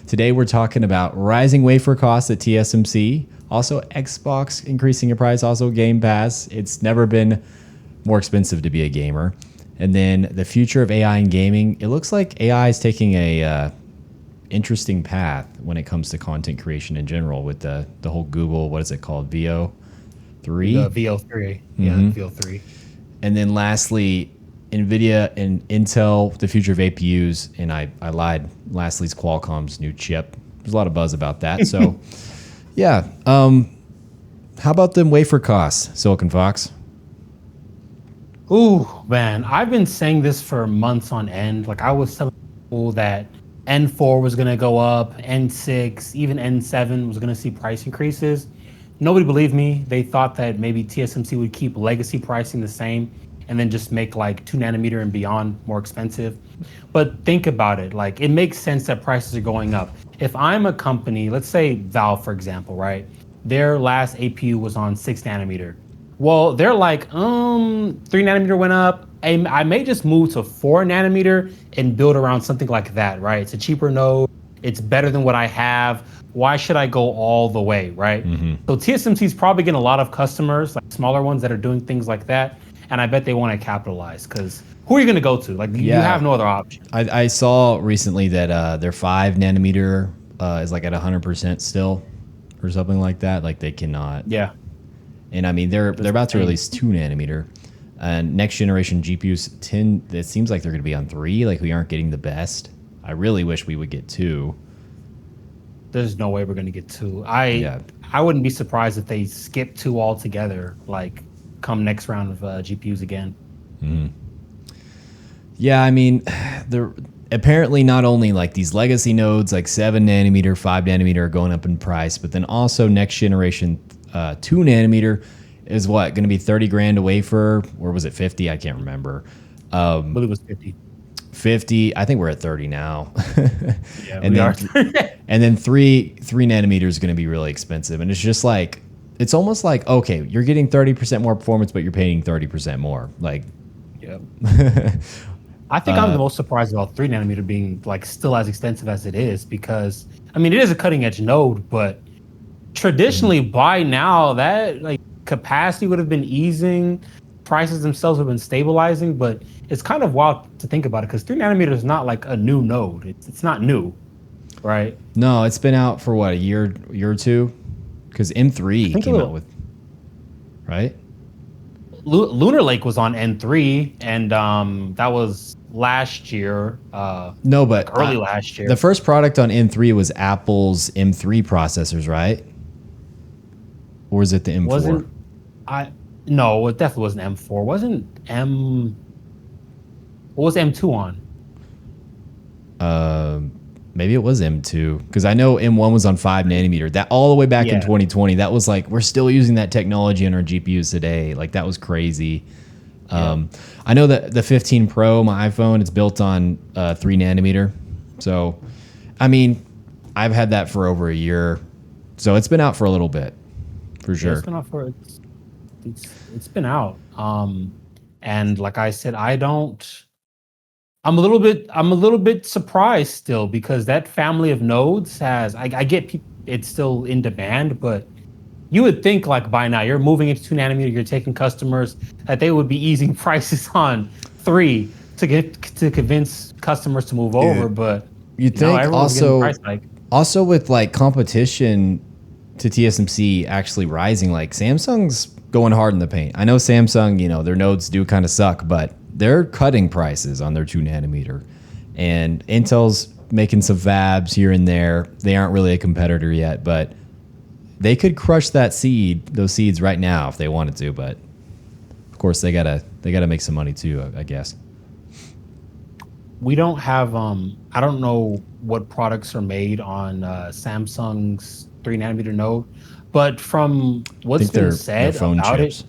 Today we're talking about rising wafer costs at TSMC, also Xbox increasing in price, also Game Pass. It's never been more expensive to be a gamer. And then the future of AI in gaming. It looks like AI is taking a interesting path when it comes to content creation in general with the whole Google, what is it called, VO3? The VO3, yeah, VO3. And then lastly, Nvidia and Intel, the future of APUs, and I lied. Lastly, is Qualcomm's new chip. There's a lot of buzz about that. So, yeah. How about them wafer costs, Silicon Fox? Ooh, man, I've been saying this for months on end. Like I was telling people that N4 was going to go up, N6, even N7 was going to see price increases. Nobody believed me. They thought that maybe TSMC would keep legacy pricing the same and then just make like 2 nanometer and beyond more expensive. But think about it. Like it makes sense that prices are going up. If I'm a company, let's say Valve, for example, right? Their last APU was on 6 nanometer. Well, they're like, 3 nanometer went up. I may just move to 4 nanometer and build around something like that, right? It's a cheaper node. It's better than what I have. Why should I go all the way, right? So TSMC is probably getting a lot of customers, like smaller ones that are doing things like that. And I bet they want to capitalize because who are you going to go to? Like you have no other option. I saw recently that their 5 nanometer is like at 100% still or something like that. Like they cannot. Yeah. And I mean, they're about to release 2 nanometer. And next generation GPUs 10, it seems like they're going to be on 3. Like we aren't getting the best. I really wish we would get 2. There's no way we're going to get 2. I wouldn't be surprised if they skip 2 altogether, like come next round of GPUs again. Yeah, I mean, apparently not only like these legacy nodes like 7 nanometer, 5 nanometer are going up in price, but then also next generation 2 nanometer is what, going to be 30 grand a wafer, or was it 50? I can't remember. I believe it was 50. 50. I think we're at 30 now. Yeah, and we then, are. and then 3 nanometer is going to be really expensive. And it's just like, it's almost like, okay, you're getting 30% more performance, but you're paying 30% more. Like, yeah. I think I'm the most surprised about 3 nanometer being like still as expensive as it is because, I mean, it is a cutting edge node, but traditionally by now that like capacity would have been easing, prices themselves have been stabilizing, but it's kind of wild to think about it because 3 nanometer is not like a new node. It's not new, right? No, it's been out for what, a year or two? Because M3 came out with, right? Lunar Lake was on N3, and that was last year. No, but early last year. The first product on N3 was Apple's M3 processors, right? Or was it the M4? No, it definitely wasn't M4. What was M2 on? Maybe it was M2 because I know M1 was on 5 nanometer. That all the way back in 2020. That was like we're still using that technology on our GPUs today. Like that was crazy. I know that the 15 Pro, my iPhone, it's built on 3 nanometer. So, I mean, I've had that for over a year. So it's been out for a little bit, for sure. It's been out for it's been out. And like I said, I'm a little bit surprised still because that family of nodes I get it's still in demand, but you would think like by now you're moving into 2 nanometer, you're taking customers that they would be easing prices on 3 to convince customers to move over. But you think also with like competition to TSMC actually rising, like Samsung's going hard in the paint. I know Samsung, their nodes do kind of suck, but they're cutting prices on their 2 nanometer, and Intel's making some fabs here and there. They aren't really a competitor yet, but they could crush those seeds right now if they wanted to. But of course, they gotta make some money too, I guess. We don't have I don't know what products are made on Samsung's 3 nanometer node, but from what's been said about chips.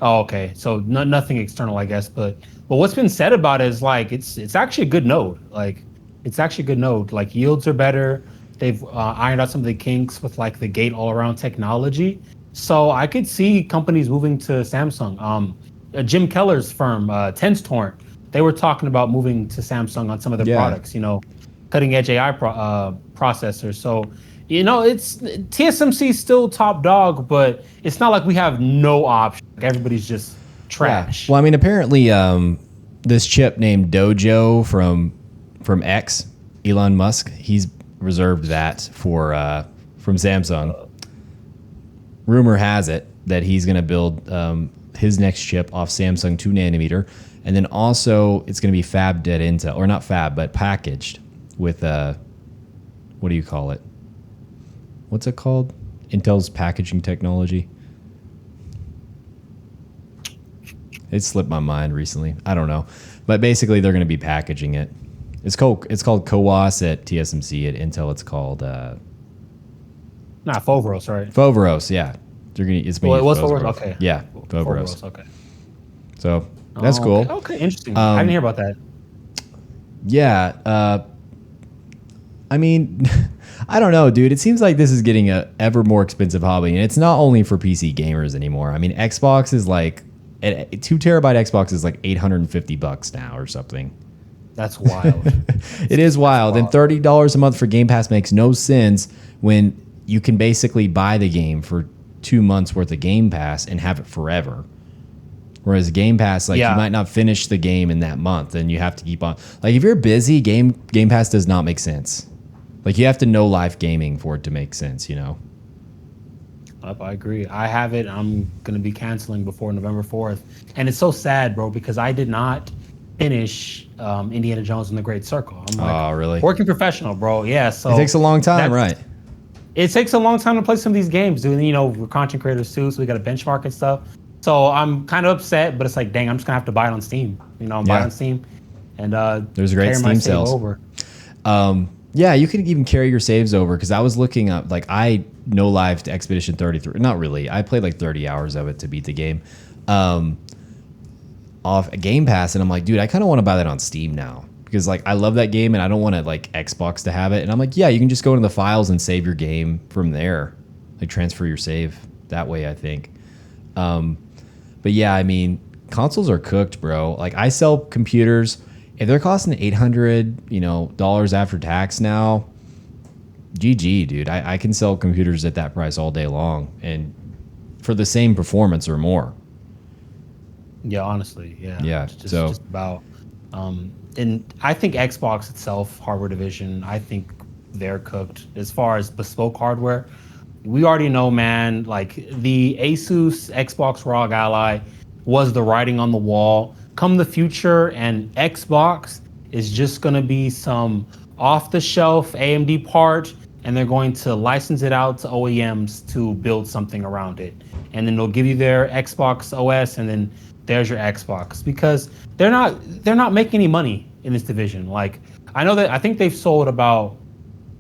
Oh, okay. So nothing external, I guess. But what's been said about it is like it's actually a good node. Like it's actually a good node. Like yields are better. They've ironed out some of the kinks with like the gate all around technology. So I could see companies moving to Samsung. Jim Keller's firm, Tenstorrent, they were talking about moving to Samsung on some of their products. Cutting edge AI processor. So, it's TSMC still top dog, but it's not like we have no option. Like everybody's just trash. Yeah. Well, I mean, apparently, this chip named Dojo from X, Elon Musk, he's reserved that from Samsung. Rumor has it that he's going to build his next chip off Samsung 2 nanometer, and then also it's going to be fabbed at Intel, or not fab, but packaged with what do you call it? What's it called? Intel's packaging technology. It slipped my mind recently. I don't know, but basically they're going to be packaging it. It's called CoWoS at TSMC. At Intel, it's called Foveros, right? Foveros, yeah. It's being it was Foveros. Okay. Yeah, Foveros. Okay. So that's cool. Okay, interesting. I didn't hear about that. Yeah. I mean, I don't know, dude. It seems like this is getting a ever more expensive hobby, and it's not only for PC gamers anymore. I mean, Xbox is like a 2 terabyte Xbox is like $850 now or something. That's wild. It is wild. And $30 a month for Game Pass makes no sense when you can basically buy the game for 2 months worth of Game Pass and have it forever. Whereas Game Pass, you might not finish the game in that month, and you have to keep on. Like, if you're busy, Game Pass does not make sense. Like, you have to know live gaming for it to make sense, I agree. I have it. I'm going to be canceling before November 4th. And it's so sad, bro, because I did not finish Indiana Jones and the Great Circle. I'm like, oh, really? Working professional, bro. Yeah. So it takes a long time, right? It takes a long time to play some of these games, dude. We're content creators too, so we got to benchmark and stuff. So I'm kind of upset, but it's like, dang, I'm just going to have to buy it on Steam. I'm buying on Steam. And there's great Steam sales. Over. Yeah, you can even carry your saves over, because I was looking up, I no live to Expedition 33. Not really. I played 30 hours of it to beat the game off a Game Pass, and I'm like, dude, I kind of want to buy that on Steam now, because I love that game and I don't want to Xbox to have it. And I'm like, yeah, you can just go into the files and save your game from there, transfer your save that way, I think. But yeah, I mean, consoles are cooked, bro. I sell computers. If they're costing $800, after tax now, GG, dude. I can sell computers at that price all day long, and for the same performance or more. Yeah, honestly, yeah. Yeah. It's just about. And I think Xbox itself, hardware division, I think they're cooked as far as bespoke hardware. We already know, man. The Asus Xbox ROG Ally was the writing on the wall. Come the future, and Xbox is just going to be some off-the-shelf AMD part, and they're going to license it out to OEMs to build something around it. And then they'll give you their Xbox OS, and then there's your Xbox, because they're not making any money in this division. I think they've sold about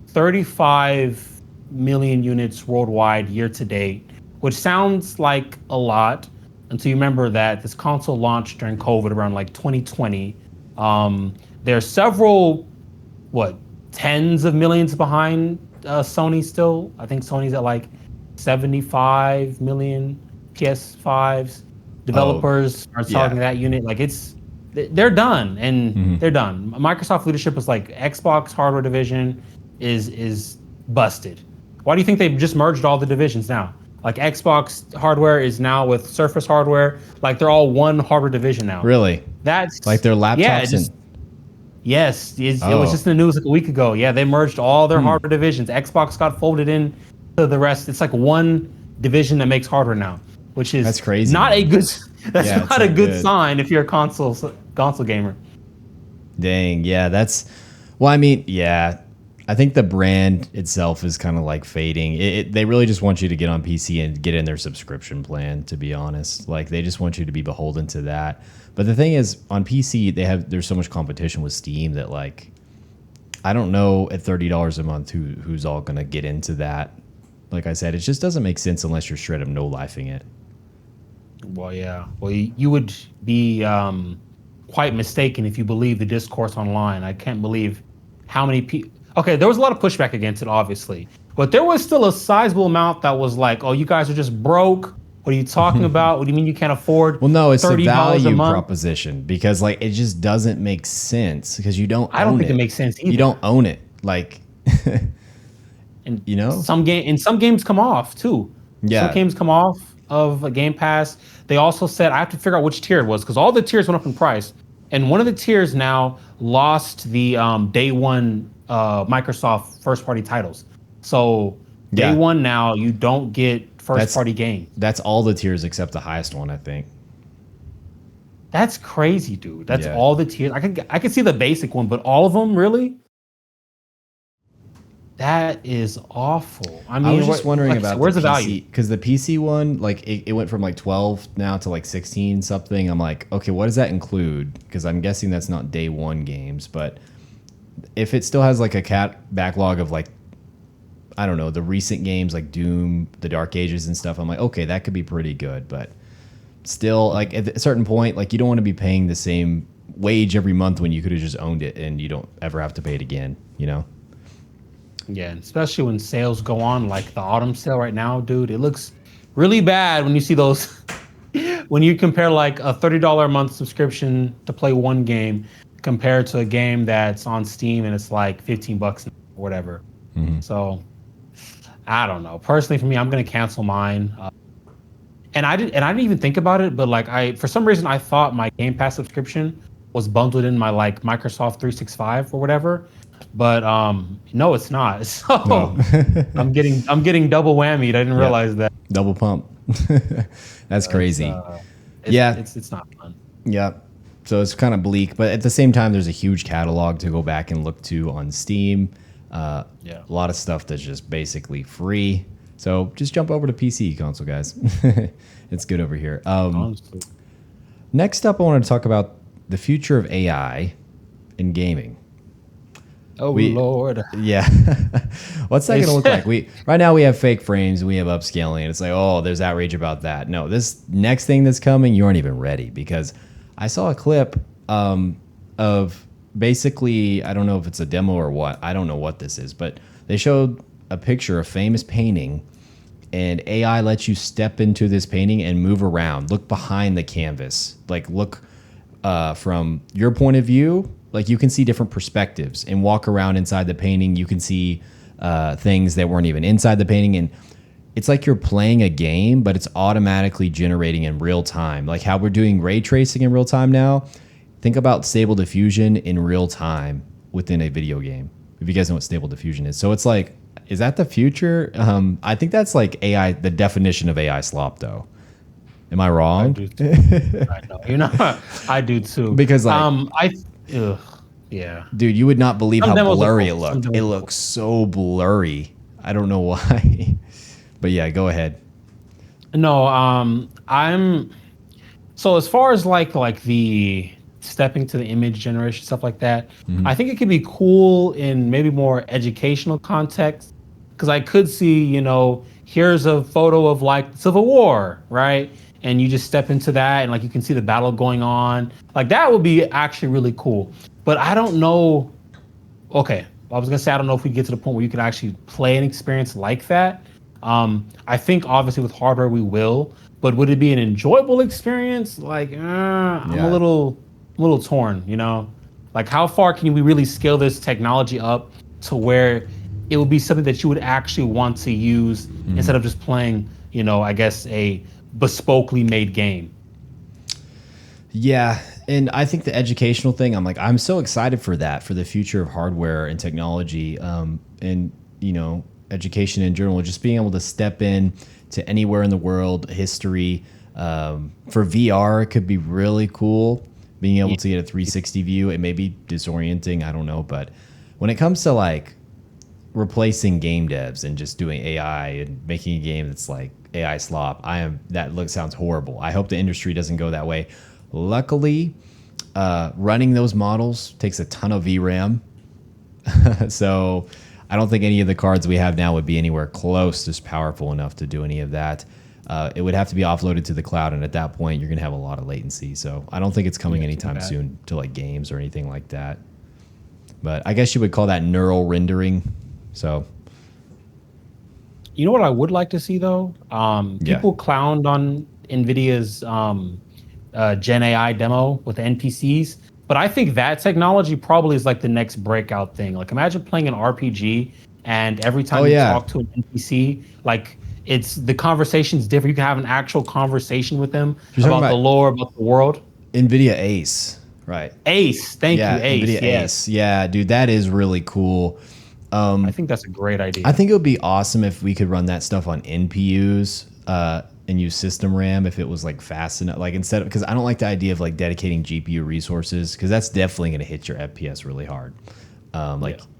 35 million units worldwide year to date, which sounds like a lot, until you remember that this console launched during COVID around 2020. There are several, tens of millions behind Sony still. I think Sony's at 75 million PS5s. Developers are targeting that unit. They're done, and they're done. Microsoft leadership is Xbox hardware division is busted. Why do you think they've just merged all the divisions now? Xbox hardware is now with Surface hardware. They're all one hardware division now. Really? That's their laptops. Yes, it was just in the news a week ago. Yeah, they merged all their hardware divisions. Xbox got folded in to the rest. It's one division that makes hardware now, which is that's crazy. Not a good. That's not a good sign if you're a console gamer. Dang, yeah, that's. Well, I mean, yeah. I think the brand itself is kind of fading. They really just want you to get on PC and get in their subscription plan, to be honest. They just want you to be beholden to that. But the thing is, on PC, there's so much competition with Steam that I don't know at $30 a month who's all gonna get into that. Like I said, it just doesn't make sense unless you're straight up no-lifing it. Well, yeah. Well, you would be quite mistaken if you believe the discourse online. I can't believe how many people. Okay, there was a lot of pushback against it, obviously. But there was still a sizable amount that was oh, you guys are just broke. What are you talking about? What do you mean you can't afford? Well, no, it's the value proposition, because it just doesn't make sense, because you don't. I don't think it makes sense either. You don't own it. And You know? some games come off too. Some Yeah. games come off of a Game Pass. They also said I have to figure out which tier it was because all the tiers went up in price, and one of the tiers now lost the day one Microsoft first party titles. So day Yeah. one now you don't get first party games. That's all the tiers except the highest one, I think. That's crazy, dude. That's Yeah. all the tiers. I could see the basic one, but all of them really? That is awful. I mean, I was just wondering about where's the PC, value? because the PC one, like it went from like 12 now to like 16 something. I'm like, okay, what does that include? Because I'm guessing that's not day one games, but if it still has like a backlog of like, I don't know, the recent games like Doom, the Dark Ages and stuff, I'm like, okay, that could be pretty good. But still, like at a certain point, like you don't want to be paying the same wage every month when you could have just owned it and you don't ever have to pay it again, you know? Yeah, and especially when sales go on, like the autumn sale right now, dude. It looks really bad when you see those. When you compare like a $30 a month subscription to play one game compared to a game that's on Steam and it's like $15 or whatever. Mm-hmm. So I don't know. Personally, for me, I'm gonna cancel mine. And I didn't even think about it, but like for some reason I thought my Game Pass subscription was bundled in my like Microsoft 365 or whatever. But no, it's not. So No. I'm getting double whammied. I didn't realize that. Double pump. That's crazy. It's not fun. Yeah. So it's kind of bleak, but at the same time, there's a huge catalog to go back and look to on Steam. A lot of stuff that's just basically free. So just jump over to PC console, guys. It's good over here. Next up, I want to talk about the future of AI in gaming. Oh Lord. Yeah. What's that going to look like? Right now we have fake frames, we have upscaling, and it's like, oh, there's outrage about that. No, this next thing that's coming, you aren't even ready, because I saw a clip of basically, I don't know if it's a demo or what. I don't know what this is, but they showed a picture of famous painting, and AI lets you step into this painting and move around, look behind the canvas, like look from your point of view. Like you can see different perspectives and walk around inside the painting. You can see things that weren't even inside the painting. And it's like you're playing a game, but it's automatically generating in real time. Like how we're doing ray tracing in real time now. Think about Stable Diffusion in real time within a video game. If you guys know what Stable Diffusion is. So it's like, is that the future? I think that's like AI, the definition of AI slop though. Am I wrong? I do too. I know. You know, I do too. Because like, yeah. Dude, you would not believe Some how demos blurry are it cool. looked. Some It demos are looks so blurry. I don't know why. But yeah, go ahead. No, I'm so as far as like the stepping to the image generation stuff like that, I think it could be cool in maybe more educational context, because I could see, you know, here's a photo of like Civil War, right? And you just step into that and like you can see the battle going on. Like that would be actually really cool. But I don't know. Okay, I was gonna say I don't know if we get to the point where you can actually play an experience like that. I think obviously with hardware we will, but would it be an enjoyable experience? Like, I'm a little torn. You know, like how far can we really scale this technology up to where it would be something that you would actually want to use instead of just playing, you know, I guess a bespokely made game. Yeah, and I think the educational thing, I'm so excited for that, for the future of hardware and technology, and you know, education in general, just being able to step in to anywhere in the world, history. For VR, it could be really cool, being able to get a 360 view. It may be disorienting, I don't know, but when it comes to like replacing game devs and just doing AI and making a game that's like AI slop, sounds horrible. I hope the industry doesn't go that way. Luckily, running those models takes a ton of VRAM. So I don't think any of the cards we have now would be anywhere close to powerful enough to do any of that. It would have to be offloaded to the cloud, and at that point, you're going to have a lot of latency. So I don't think it's coming anytime soon to like games or anything like that. But I guess you would call that neural rendering. So, you know what I would like to see though? People clowned on Nvidia's Gen AI demo with the NPCs, but I think that technology probably is like the next breakout thing. Like imagine playing an RPG and every time you talk to an NPC, like it's the conversation's different. You can have an actual conversation with them about the lore, about the world. Nvidia Ace, right? Ace, thank you, Ace. Nvidia Ace. Yeah, dude, that is really cool. I think that's a great idea. I think it would be awesome if we could run that stuff on NPUs and use system RAM if it was like fast enough. Like instead of, because I don't like the idea of like dedicating GPU resources, because that's definitely going to hit your FPS really hard.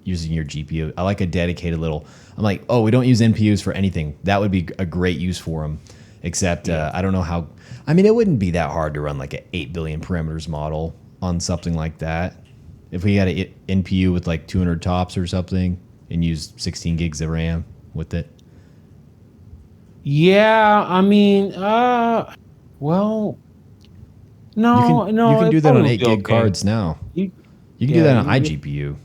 Using your GPU, I like a dedicated little. I'm like, oh, we don't use NPUs for anything. That would be a great use for them. Except I don't know how. I mean, it wouldn't be that hard to run like an 8 billion parameters model on something like that. If we had an NPU with like 200 tops or something and use 16 gigs of RAM with it. Yeah, I mean, well, no, you can do that on 8 gig cards now. You can do that on iGPU.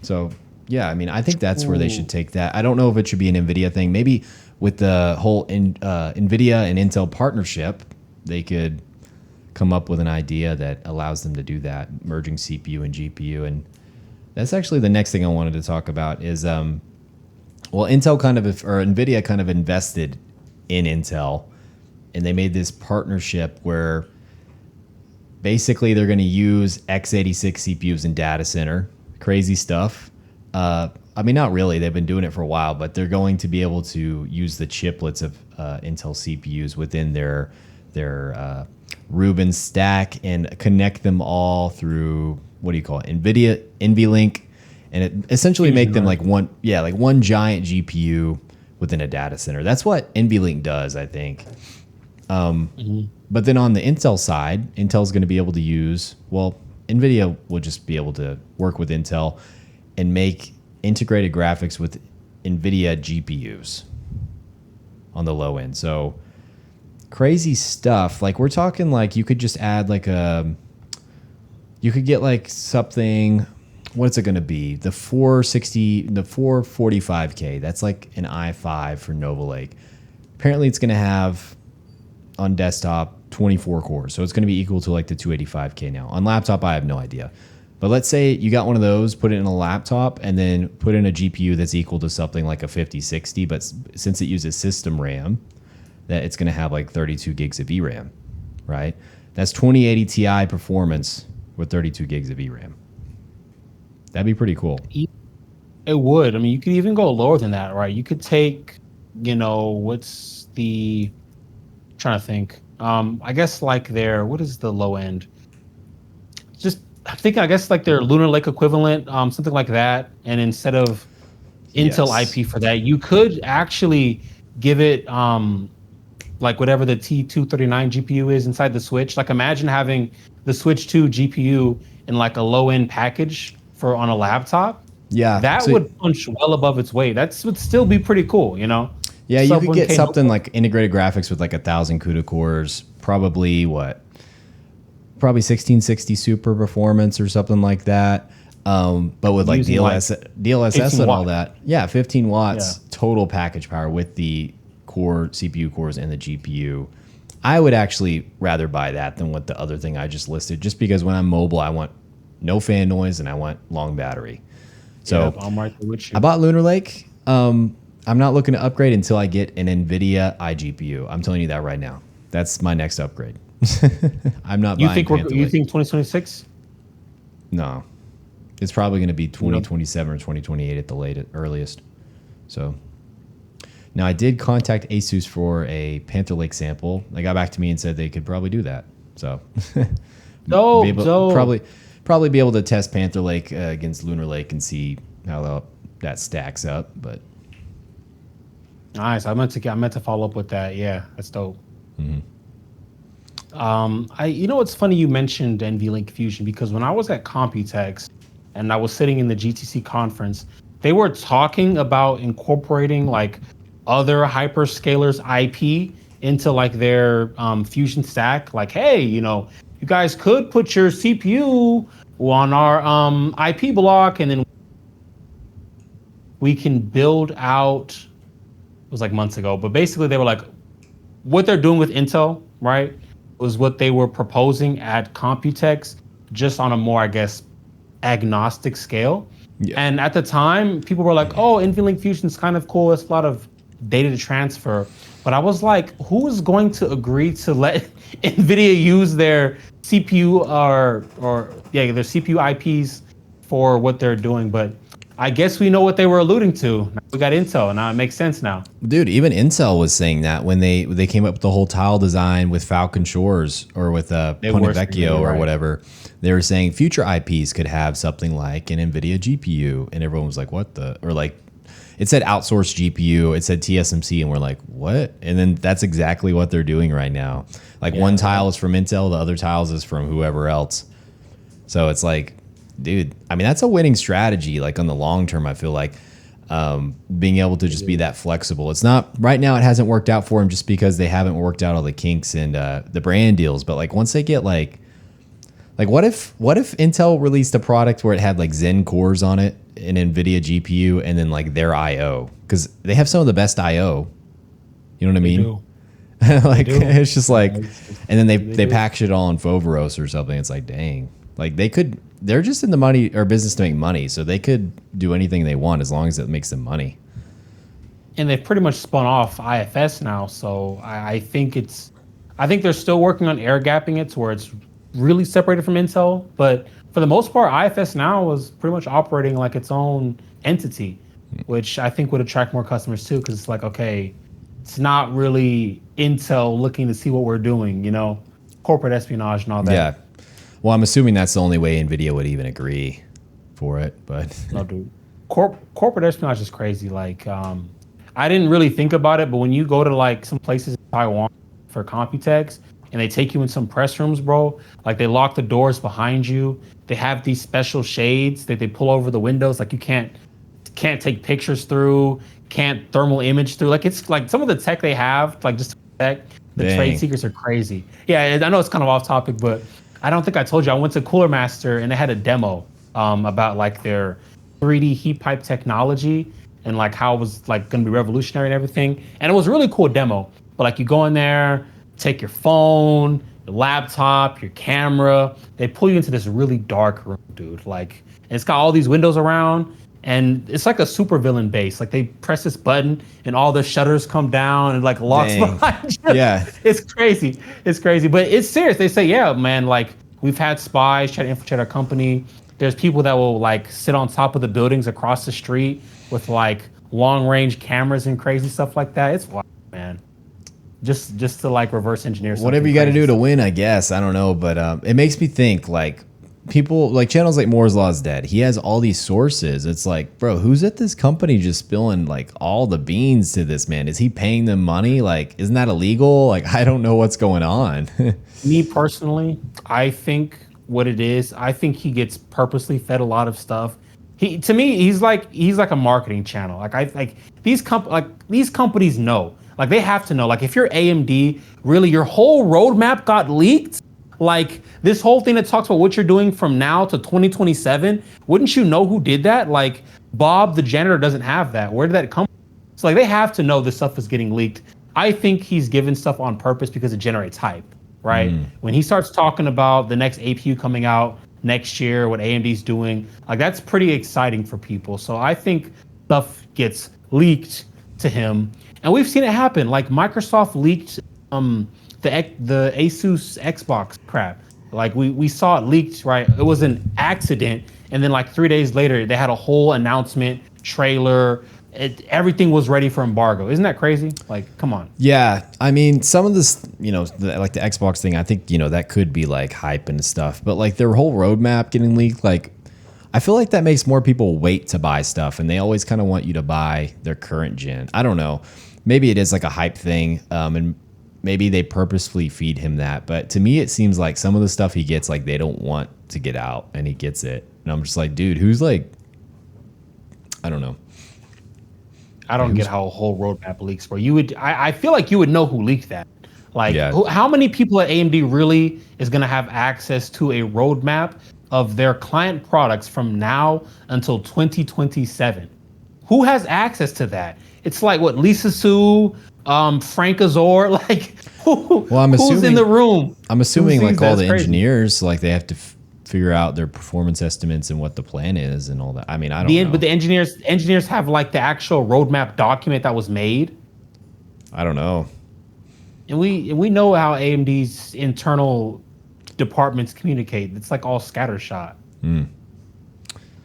So yeah, I mean, I think that's where they should take that. I don't know if it should be an Nvidia thing. Maybe with the whole Nvidia and Intel partnership, they could come up with an idea that allows them to do that, merging CPU and GPU. And that's actually the next thing I wanted to talk about is, Intel Nvidia kind of invested in Intel, and they made this partnership where basically they're going to use x86 CPUs in data center. Crazy stuff. I mean, not really. They've been doing it for a while, but they're going to be able to use the chiplets of Intel CPUs within their Rubin stack and connect them all through, what do you call it? Nvidia NVLink, and it essentially make them like one giant GPU within a data center. That's what NVLink does, I think. But then on the Intel side, Intel's going to be able to use, Nvidia will just be able to work with Intel and make integrated graphics with Nvidia GPUs on the low end. So crazy stuff. Like we're talking like you could just add like you could get like something, what's it going to be? The 445K. That's like an i5 for Nova Lake. Apparently it's going to have on desktop 24 cores. So it's going to be equal to like the 285K now. On laptop, I have no idea. But let's say you got one of those, put it in a laptop, and then put in a GPU that's equal to something like a 5060. But since it uses system RAM, that it's going to have like 32 gigs of VRAM, right? That's 2080 Ti performance with 32 gigs of VRAM. That'd be pretty cool. It would. I mean, you could even go lower than that, right? You could take, what's the... I'm trying to think. I guess like what is the low end? I guess like their Lunar Lake equivalent, something like that. And instead of Intel IP for that, you could actually give it like whatever the T239 GPU is inside the switch. Like imagine having the Switch 2 GPU in like a low end package on a laptop. Yeah, that would punch well above its weight. That would still be pretty cool, Yeah, you could get something like integrated graphics with like 1,000 CUDA cores, probably 1660 super performance or something like that. But with like DLSS and all that. Yeah, 15 watts total package power with the core CPU cores and the GPU. I would actually rather buy that than what the other thing I just listed, just because when I'm mobile, I want no fan noise and I want long battery. So I'm right there with you. I bought Lunar Lake. I'm not looking to upgrade until I get an Nvidia iGPU. I'm telling you that right now. That's my next upgrade. I'm not buying Panther Lake. You think 2026? No. It's probably going to be 2027 or 2028 at the earliest. So now I did contact Asus for a Panther Lake sample. They got back to me and said they could probably do that. So probably be able to test Panther Lake against Lunar Lake and see how that stacks up. But nice. I meant to follow up with that. Yeah, that's dope. Mm-hmm. It's funny you mentioned NVLink Fusion, because when I was at Computex and I was sitting in the GTC conference, they were talking about incorporating like other hyperscalers IP into like their Fusion stack. Like, hey, you guys could put your CPU on our IP block, and then we can build out. It was like months ago, but basically they were like, what they're doing with Intel, right, was what they were proposing at Computex, just on a more, I guess, agnostic scale. Yeah. And at the time, people were like, "Oh, NVLink Fusion is kind of cool. It's a lot of data to transfer." But I was like, "Who is going to agree to let Nvidia use their CPU their CPU IPs for what they're doing?" But I guess we know what they were alluding to. Now we got Intel, and now it makes sense now. Dude, even Intel was saying that when they came up with the whole tile design with Falcon Shores or with Ponte Vecchio or whatever. They were saying future IPs could have something like an Nvidia GPU, and everyone was like, "What the?" Or like, it said outsourced GPU, it said TSMC, and we're like, "What?" And then that's exactly what they're doing right now. Like one tile is from Intel, the other tiles is from whoever else. So it's like, dude, I mean, that's a winning strategy. Like on the long term, I feel like being able to just be that flexible. It's not right now. It hasn't worked out for them just because they haven't worked out all the kinks and the brand deals. But like once they get like what if Intel released a product where it had like Zen cores on it, an Nvidia GPU, and then like their I/O, because they have some of the best I/O. You know what I mean? Like it's just like, and then they package it all in Foveros or something. It's like, dang, like they're just in the money or business to make money, so they could do anything they want as long as it makes them money. And they've pretty much spun off IFS now, so I think they're still working on air gapping it to where it's really separated from Intel, but for the most part, IFS now was pretty much operating like its own entity, which I think would attract more customers too, because it's like, okay, it's not really Intel looking to see what we're doing, corporate espionage and all that. Yeah. Well, I'm assuming that's the only way Nvidia would even agree for it, but no, dude, corporate espionage is crazy. Like, I didn't really think about it, but when you go to like some places in Taiwan for Computex, and they take you in some press rooms, bro. Like they lock the doors behind you. They have these special shades that they pull over the windows. Like you can't take pictures through, can't thermal image through. Like it's like some of the tech they have, like just to protect the trade secrets are crazy. Yeah, I know it's kind of off topic, but I don't think I told you. I went to Cooler Master and they had a demo about like their 3D heat pipe technology and like how it was like going to be revolutionary and everything. And it was a really cool demo. But like you go in there, take your phone, your laptop, your camera. They pull you into this really dark room, dude. Like, and it's got all these windows around, and it's like a supervillain base. Like they press this button, and all the shutters come down and like locks behind you. Yeah, it's crazy. It's crazy, but it's serious. They say, yeah, man. Like we've had spies try to infiltrate our company. There's people that will like sit on top of the buildings across the street with like long range cameras and crazy stuff like that. It's wild, man. Just to like reverse engineer something. Whatever you got to do to win, I guess. I don't know, but it makes me think like people like channels like Moore's Law is dead. He has all these sources. It's like, bro, who's at this company just spilling like all the beans to this man? Is he paying them money? Like, isn't that illegal? Like, I don't know what's going on. Me personally, I think what it is, I think he gets purposely fed a lot of stuff. To me, he's like a marketing channel. Like these companies know. Like they have to know, like if you're AMD, really your whole roadmap got leaked. Like this whole thing that talks about what you're doing from now to 2027, wouldn't you know who did that? Like Bob, the janitor, doesn't have that. Where did that come from? So like they have to know this stuff is getting leaked. I think he's given stuff on purpose because it generates hype, right? When he starts talking about the next APU coming out next year, what AMD's doing, like that's pretty exciting for people. So I think stuff gets leaked to him. And we've seen it happen. Like Microsoft leaked the Asus Xbox crap. Like we saw it leaked, right? It was an accident. And then like 3 days later, they had a whole announcement, trailer. Everything was ready for embargo. Isn't that crazy? Like, come on. Yeah. I mean, some of this, like the Xbox thing, I think, that could be like hype and stuff. But like their whole roadmap getting leaked, like I feel like that makes more people wait to buy stuff. And they always kind of want you to buy their current gen. I don't know. Maybe it is like a hype thing, and maybe they purposefully feed him that. But to me, it seems like some of the stuff he gets, like they don't want to get out, and he gets it. And I'm just like, dude, who's like, I don't know. I don't get how a whole roadmap leaks, bro. I feel like you would know who leaked that. Like, how many people at AMD really is going to have access to a roadmap of their client products from now until 2027? Who has access to that? It's like what, Lisa Su, Frank Azor, like who's in the room? I'm assuming like all the engineers, like they have to figure out their performance estimates and what the plan is and all that. I mean, I don't know. But the engineers have like the actual roadmap document that was made. I don't know. And we know how AMD's internal departments communicate. It's like all scattershot.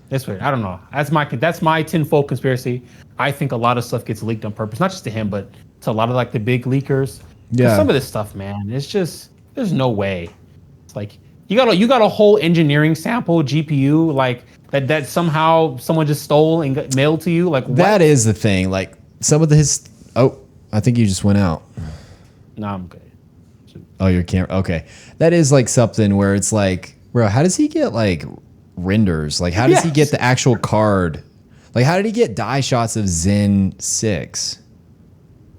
That's weird. I don't know. That's my tinfoil conspiracy. I think a lot of stuff gets leaked on purpose, not just to him, but to a lot of like the big leakers. Yeah. Some of this stuff, man, it's just there's no way. It's like you got a whole engineering sample GPU like that somehow someone just stole and got mailed to you. Like what? That is the thing. Like some of the I think you just went out. No, I'm good. Oh, your camera. Okay. That is like something where it's like, bro, how does he get like renders? Like, how does he get the actual card? Like, how did he get die shots of Zen 6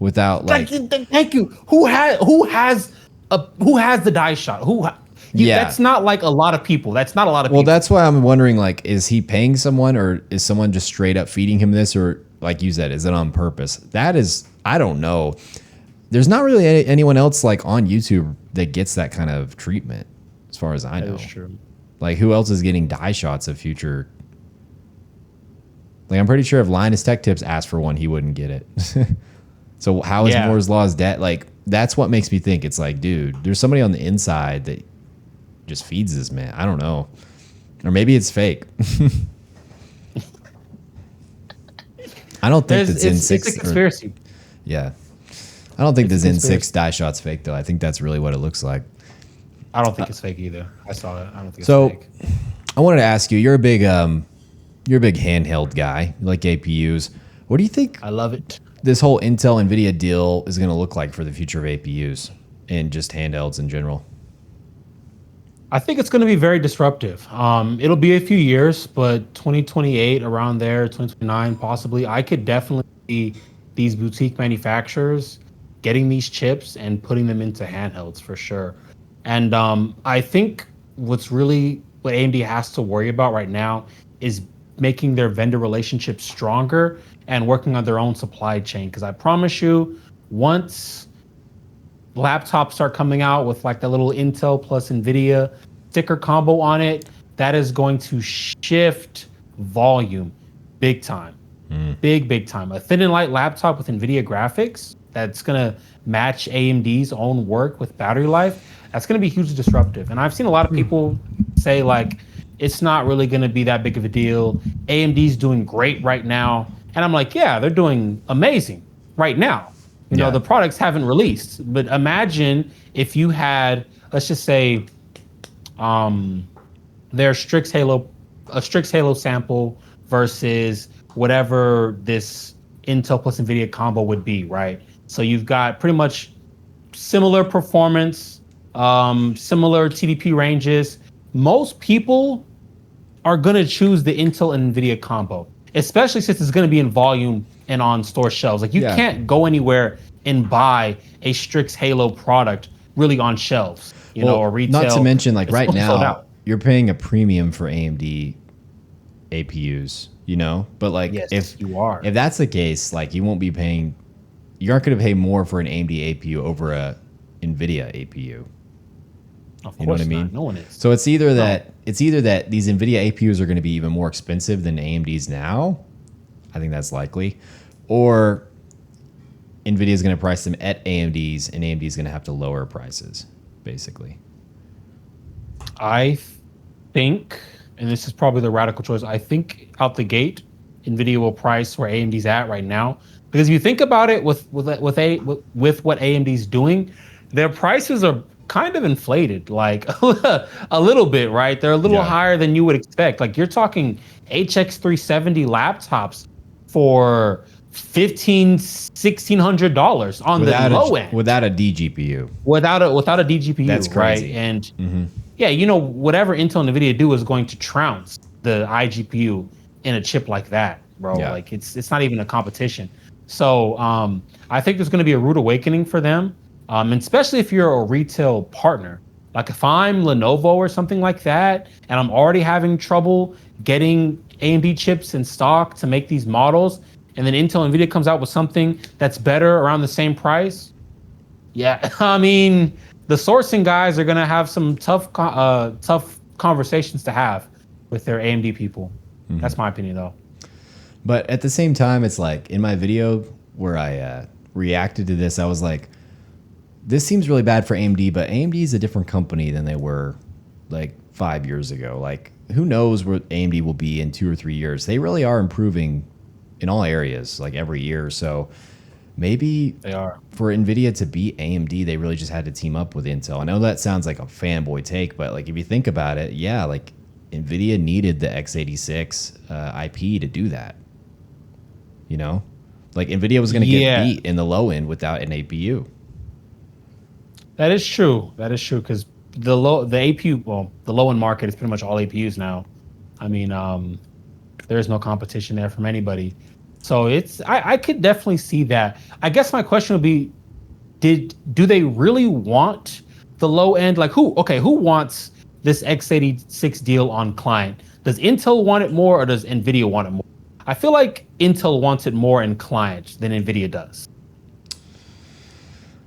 without like? Thank you. Who has the die shot? That's not like a lot of people. That's not a lot of people. Well, that's why I'm wondering, like, is he paying someone or is someone just straight up feeding him this? Or like you said, is it on purpose? That is, I don't know. There's not really anyone else like on YouTube that gets that kind of treatment, as far as I know. That's true. Like, who else is getting die shots of future? Like, I'm pretty sure if Linus Tech Tips asked for one, he wouldn't get it. So how is Moore's Law's debt? Like, that's what makes me think it's like, dude, there's somebody on the inside that just feeds this man. I don't know. Or maybe it's fake. I don't think the Zen 6. It's a conspiracy. Yeah. I don't think the Zen 6 die shot's fake, though. I think that's really what it looks like. I don't think it's fake either. I saw it. I don't think it's fake. So, I wanted to ask you, you're a big handheld guy. You like APUs. What do you think? I love it. This whole Intel Nvidia deal is going to look like for the future of APUs and just handhelds in general? I think it's going to be very disruptive. It'll be a few years, but 2028, around there, 2029 possibly, I could definitely see these boutique manufacturers getting these chips and putting them into handhelds for sure. And I think what AMD has to worry about right now is making their vendor relationships stronger and working on their own supply chain. Because I promise you, once laptops start coming out with like the little Intel plus Nvidia sticker combo on it, that is going to shift volume big time. Big time. A thin and light laptop with Nvidia graphics that's going to match AMD's own work with battery life, that's going to be hugely disruptive. And I've seen a lot of people say like, it's not really going to be that big of a deal. AMD's doing great right now. And I'm like, yeah, they're doing amazing right now. You know, the products haven't released, but imagine if you had, let's just say, their Strix Halo sample versus whatever this Intel plus Nvidia combo would be, right? So you've got pretty much similar performance, similar TDP ranges. Most people are going to choose the Intel and Nvidia combo, especially since it's going to be in volume and on store shelves. Like you can't go anywhere and buy a Strix Halo product really on shelves, you know, or retail. Not to mention, like right now, you're paying a premium for AMD APUs, you know? But like if that's the case, like you aren't going to pay more for an AMD APU over a Nvidia APU. You know what I mean? No one is. So it's either that these Nvidia APUs are going to be even more expensive than AMD's now. I think that's likely. Or Nvidia is going to price them at AMD's, and AMD is going to have to lower prices, basically. I think, and this is probably the radical choice, I think out the gate, Nvidia will price where AMD's at right now. Because if you think about it, with what AMD's doing, their prices are kind of inflated, like a little bit, right? They're a little higher than you would expect. Like you're talking HX370 laptops for $1,600 on the low end without a DGPU. Without a DGPU, that's crazy, right? And you know, whatever Intel and Nvidia do is going to trounce the iGPU in a chip like that, bro. Yeah. Like it's not even a competition. So I think there's going to be a rude awakening for them, and especially if you're a retail partner. Like if I'm Lenovo or something like that, and I'm already having trouble getting AMD chips in stock to make these models, and then Intel and Nvidia comes out with something that's better around the same price. Yeah, I mean, the sourcing guys are going to have some tough conversations to have with their AMD people. That's my opinion, though. But at the same time, it's like in my video where I reacted to this, I was like, this seems really bad for AMD, but AMD is a different company than they were like 5 years ago. Like, who knows where AMD will be in 2 or 3 years? They really are improving in all areas, like every year. So maybe They are. for Nvidia to beat AMD, they really just had to team up with Intel. I know that sounds like a fanboy take, but like if you think about it, yeah, like Nvidia needed the x86 IP to do that. You know, like Nvidia was going to get beat in the low end without an APU. That is true. That is true because the low end market is pretty much all APUs now. I mean, there is no competition there from anybody. So I could definitely see that. I guess my question would be, do they really want the low end? Like who wants this x86 deal on client? Does Intel want it more or does Nvidia want it more? I feel like Intel wants it more in client than Nvidia does.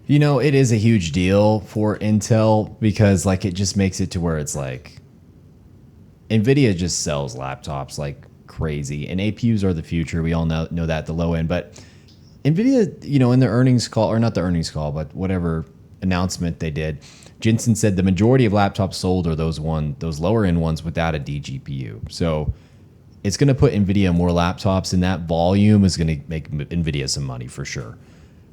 You know, it is a huge deal for Intel because like it just makes it to where it's like Nvidia just sells laptops like crazy and APUs are the future. We all know that the low end, but Nvidia, you know, in the earnings call, or not the earnings call, but whatever announcement they did, Jensen said the majority of laptops sold are those lower end ones without a DGPU. So it's going to put Nvidia more laptops, and that volume is going to make Nvidia some money for sure.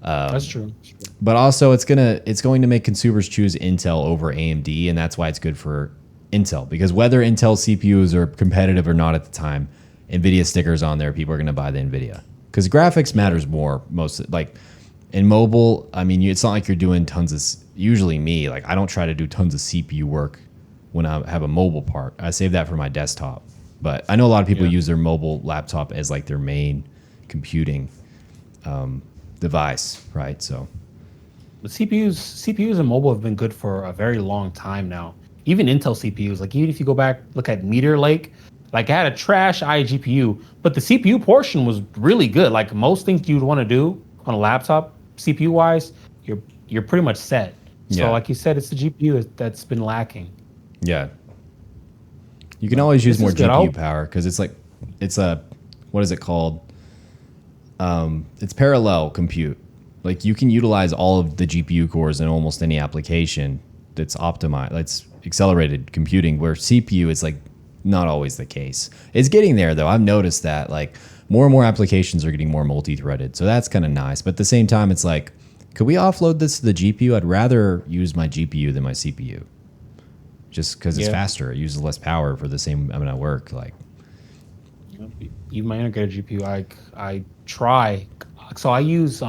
That's true. But also, it's going to make consumers choose Intel over AMD, and that's why it's good for Intel. Because whether Intel CPUs are competitive or not at the time, Nvidia stickers on there, people are going to buy the Nvidia. Because graphics matters more most. Like in mobile, I mean, it's not like you're doing tons of. Usually, me, like I don't try to do tons of CPU work when I have a mobile part. I save that for my desktop. But I know a lot of people use their mobile laptop as like their main computing device, right? So, but CPUs and mobile have been good for a very long time now. Even Intel CPUs, like even if you go back, look at Meteor Lake, like it had a trash iGPU, but the CPU portion was really good. Like most things you'd want to do on a laptop, CPU wise, you're pretty much set. So like you said, it's the GPU that's been lacking. Yeah. You can always use more GPU power because it's a what is it called? It's parallel compute. Like you can utilize all of the GPU cores in almost any application that's optimized. That's accelerated computing. Where CPU is like not always the case. It's getting there though. I've noticed that like more and more applications are getting more multi-threaded. So that's kind of nice. But at the same time, it's like, could we offload this to the GPU? I'd rather use my GPU than my CPU. Just because it's faster. It uses less power for the same amount of work. Like even my integrated GPU, I try. So I use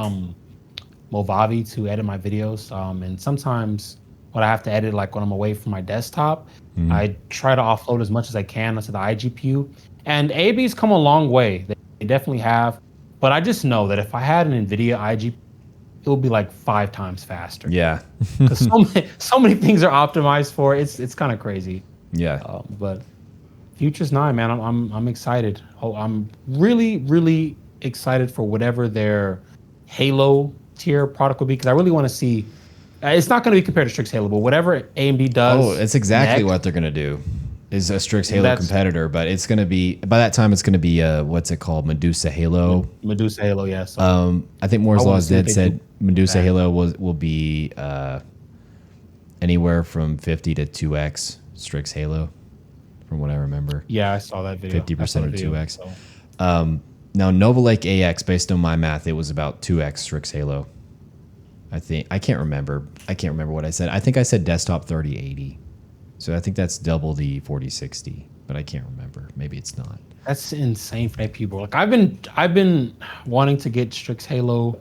Movavi to edit my videos. And sometimes when I have to edit, like when I'm away from my desktop, I try to offload as much as I can onto the iGPU. And AB's come a long way. They definitely have. But I just know that if I had an NVIDIA iGPU, it will be like 5 times faster. Yeah. Because so many things are optimized for it. It's kind of crazy. Yeah. But future's nigh, man. I'm excited. Oh, I'm really, really excited for whatever their Halo tier product will be, because I really want to see. It's not going to be compared to Strix Halo, but whatever AMD does. Oh, it's exactly what they're going to do. Is a Strix Halo competitor, but it's going to be, by that time, it's going to be what's it called, Medusa Halo. Medusa Halo, yes. I think Moore's Law is Dead said Medusa Halo will be anywhere from 50 to 2x Strix Halo, from what I remember. Yeah, I saw that video. 50% of 2x. So. Now Nova Lake AX, based on my math, it was about 2x Strix Halo. I can't remember what I said. I think I said desktop 3080. So I think that's double the 4060, but I can't remember. Maybe it's not. That's insane for APU, bro. Like I've been wanting to get Strix Halo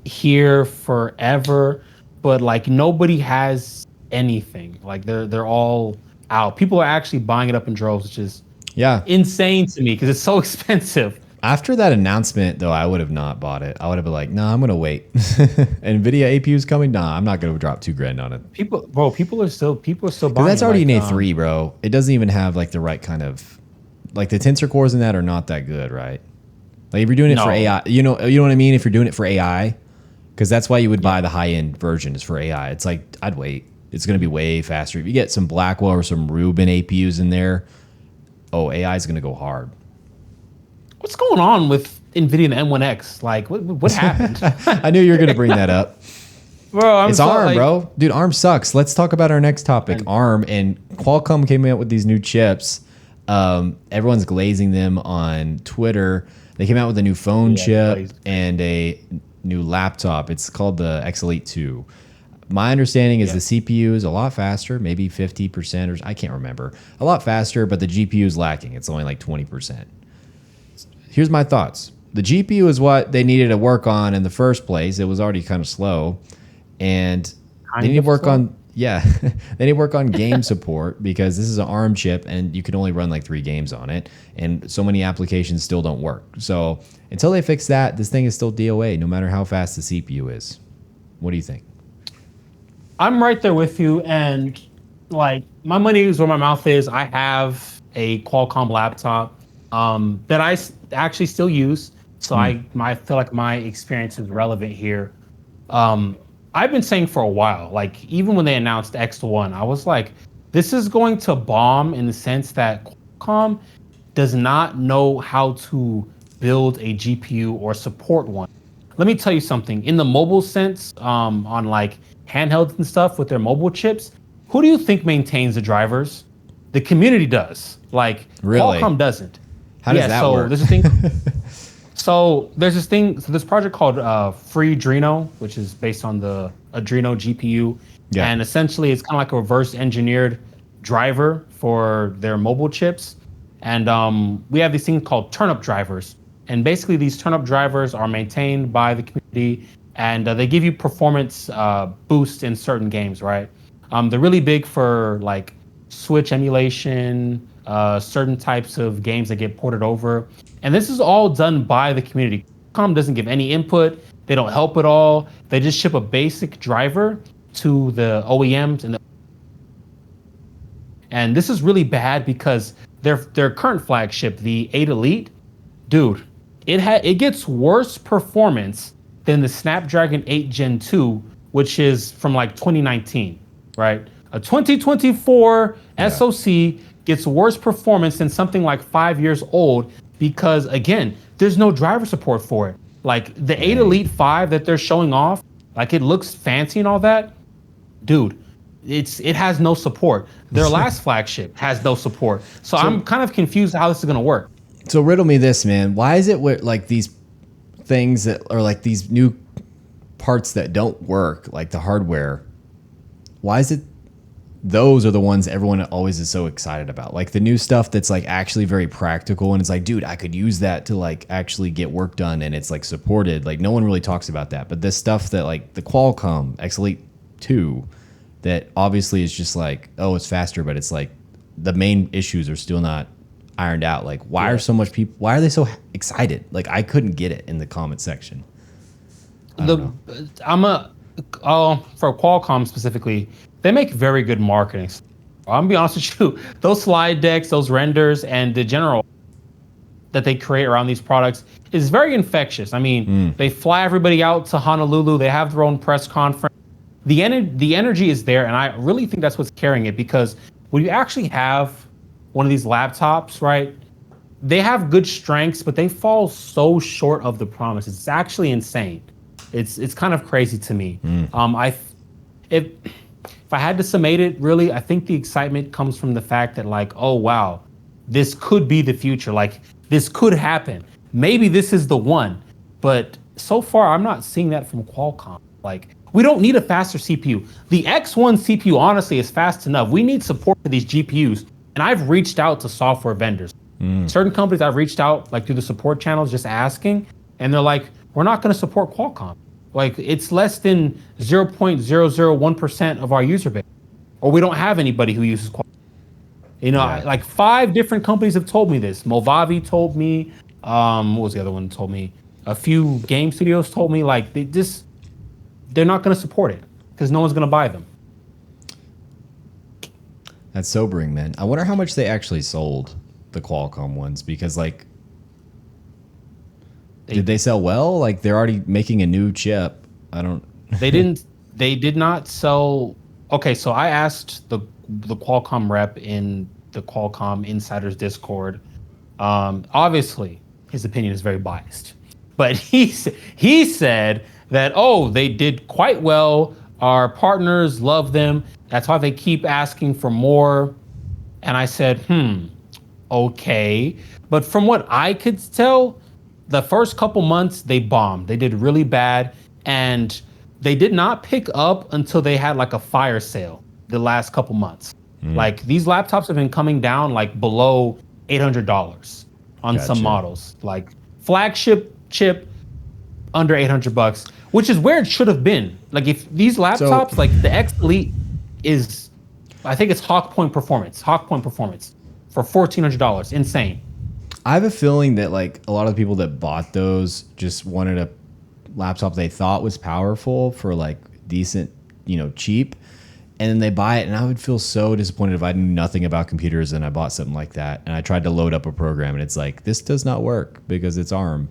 here forever, but like nobody has anything. Like they're all out. People are actually buying it up in droves, which is insane to me because it's so expensive. After that announcement, though, I would have not bought it. I would have been like, "Nah, I'm gonna wait." Nvidia APU's coming. Nah, I'm not gonna drop $2,000 on it. People are still buying. That's already an A3, bro. It doesn't even have like the right kind of, like the tensor cores in that are not that good, right? Like if you're doing it for AI, you know what I mean. If you're doing it for AI, because that's why you would buy the high end version is for AI. It's like I'd wait. It's going to be way faster. If you get some Blackwell or some Rubin APUs in there, AI is going to go hard. What's going on with Nvidia and M1X? Like, what happened? I knew you were going to bring that up. Bro, it's ARM, bro. Dude, ARM sucks. Let's talk about our next topic, ARM. And Qualcomm came out with these new chips. Everyone's glazing them on Twitter. They came out with a new phone chip and a new laptop. It's called the X Elite 2. My understanding is the CPU is a lot faster, maybe 50% or I can't remember. A lot faster, but the GPU is lacking. It's only like 20%. Here's my thoughts. The GPU is what they needed to work on in the first place. It was already kind of slow. And they need to work on they need to work on game support because this is an ARM chip and you can only run like 3 games on it. And so many applications still don't work. So until they fix that, this thing is still DOA, no matter how fast the CPU is. What do you think? I'm right there with you. And like my money is where my mouth is. I have a Qualcomm laptop that I actually still use. So I feel like my experience is relevant here. I've been saying for a while, like even when they announced X1, I was like, this is going to bomb in the sense that Qualcomm does not know how to build a GPU or support one. Let me tell you something. In the mobile sense, on like handhelds and stuff with their mobile chips, who do you think maintains the drivers? The community does. Like really? Qualcomm doesn't. How does that work? There's a thing. So there's this project called Free Adreno, which is based on the Adreno GPU. Yeah. And essentially it's kind of like a reverse engineered driver for their mobile chips. And we have these things called turn-up drivers. And basically these turn-up drivers are maintained by the community and they give you performance boost in certain games, right? They're really big for like Switch emulation, certain types of games that get ported over. And this is all done by the community. Qualcomm doesn't give any input. They don't help at all. They just ship a basic driver to the OEMs. And this is really bad because their current flagship, the 8 Elite, dude, it gets worse performance than the Snapdragon 8 Gen 2, which is from like 2019, right? A 2024 SoC gets worse performance than something like 5 years old because, again, there's no driver support for it. Like the 8 Elite 5 that they're showing off, like it looks fancy and all that, dude, it has no support. Their last flagship has no support. So I'm kind of confused how this is going to work. So riddle me this, man. Why is it like these things that are like these new parts that don't work, like the hardware, why is it those are the ones everyone always is so excited about? Like the new stuff that's like actually very practical and it's like, dude, I could use that to like actually get work done and it's like supported. Like no one really talks about that. But this stuff that like the Qualcomm X Elite 2 that obviously is just like, oh, it's faster, but it's like the main issues are still not ironed out. Like why are so much people, why are they so excited? Like I couldn't get it in the comment section. For Qualcomm specifically, they make very good marketing. I'm gonna be honest with you, those slide decks, those renders, and the general that they create around these products is very infectious. I mean, they fly everybody out to Honolulu. They have their own press conference. The energy is there, and I really think that's what's carrying it because when you actually have one of these laptops, right, they have good strengths, but they fall so short of the promise. It's actually insane. It's kind of crazy to me. If I had to summate it, really, I think the excitement comes from the fact that like, oh, wow, this could be the future. Like this could happen. Maybe this is the one. But so far, I'm not seeing that from Qualcomm. Like we don't need a faster CPU. The X1 CPU, honestly, is fast enough. We need support for these GPUs. And I've reached out to software vendors. Certain companies I've reached out like through the support channels just asking. And they're like, we're not going to support Qualcomm. Like it's less than 0.001% of our user base, or we don't have anybody who uses Qualcomm. You know, like 5 different companies have told me this. Movavi told me. What was the other one told me? A few game studios told me like they're not going to support it because no one's going to buy them. That's sobering, man. I wonder how much they actually sold the Qualcomm ones because like. Did they sell well? Like they're already making a new chip. I don't. They didn't. They did not sell Okay, so I asked the Qualcomm rep in the Qualcomm Insiders Discord. Obviously, his opinion is very biased, but he said that, oh, they did quite well. Our partners love them. That's why they keep asking for more. And I said, okay. But from what I could tell, the first couple months they bombed. They did really bad, and they did not pick up until they had like a fire sale the last couple months. Like these laptops have been coming down like below $800 on some models. Like flagship chip under $800, which is where it should have been. Like if these laptops, like the X Elite is, I think it's Hawk Point Performance for $1,400. Insane. I have a feeling that like a lot of the people that bought those just wanted a laptop they thought was powerful for like decent, cheap. And then they buy it, and I would feel so disappointed if I knew nothing about computers and I bought something like that and I tried to load up a program and it's like, this does not work because it's ARM.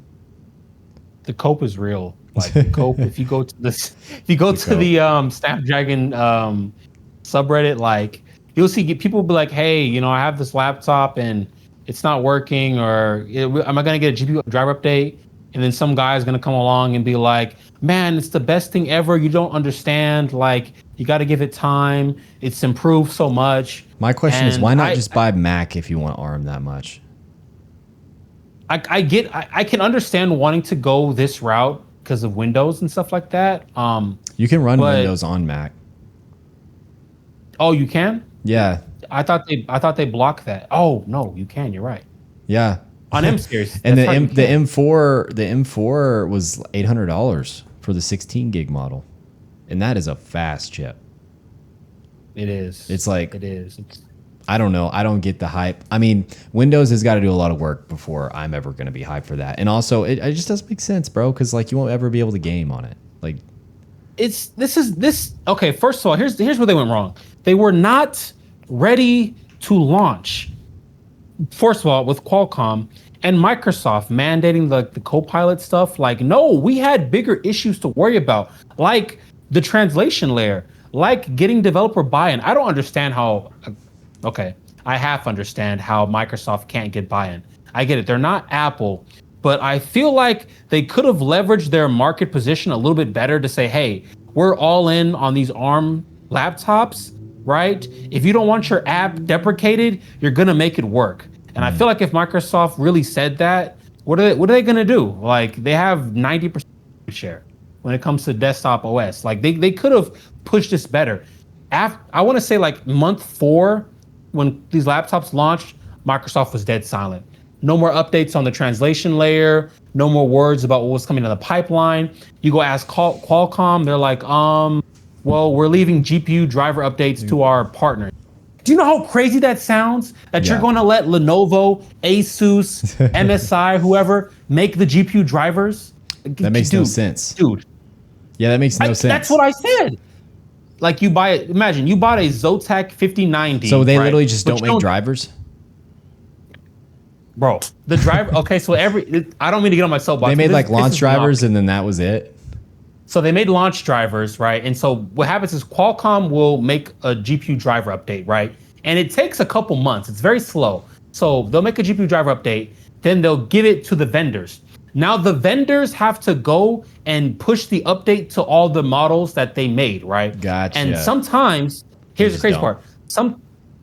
The cope is real. Like the cope, if you go to the Snapdragon subreddit, like you'll see people be like, hey, I have this laptop and it's not working, or am I gonna get a GPU driver update? And then some guy is gonna come along and be like, man, it's the best thing ever. You don't understand. Like, you got to give it time. It's improved so much. My question is, why not just buy Mac if you want ARM that much? I can understand wanting to go this route because of Windows and stuff like that. You can run Windows on Mac. Oh, you can? Yeah. I thought they blocked that. Oh no, you can. You're right. Yeah. On M series. And the M4 was $800 for the 16 gig model, and that is a fast chip. It is. It's like it is. I don't know. I don't get the hype. I mean, Windows has got to do a lot of work before I'm ever going to be hyped for that. And also, it just doesn't make sense, bro, because like you won't ever be able to game on it. Like, Okay, first of all, here's where they went wrong. They were not ready to launch. First of all, with Qualcomm and Microsoft mandating the Copilot stuff, like, no, we had bigger issues to worry about, like the translation layer, like getting developer buy-in. I don't understand how. Okay, I half understand how Microsoft can't get buy-in. I get it. They're not Apple, but I feel like they could have leveraged their market position a little bit better to say, hey, we're all in on these ARM laptops, right? If you don't want your app deprecated, you're going to make it work. And I feel like if Microsoft really said that, what are they going to do? Like, they have 90% share when it comes to desktop OS. Like, they could have pushed this better. I want to say like month 4, when these laptops launched, Microsoft was dead silent. No more updates on the translation layer. No more words about what was coming down the pipeline. You go ask Qualcomm, they're like, well, we're leaving GPU driver updates to our partners. Do you know how crazy that sounds? That you're going to let Lenovo, Asus, MSI, whoever, make the GPU drivers? That makes no sense. Dude. Yeah, that makes no sense. That's what I said. Like, imagine you bought a Zotac 5090. So they literally just don't make drivers? Bro, the driver, okay, so I don't mean to get on my soapbox. They made like launch drivers and then that was it? So they made launch drivers, right? And so what happens is Qualcomm will make a GPU driver update, right? And it takes a couple months. It's very slow. So they'll make a GPU driver update, then they'll give it to the vendors. Now the vendors have to go and push the update to all the models that they made, right? Gotcha. And sometimes, here's the crazy part.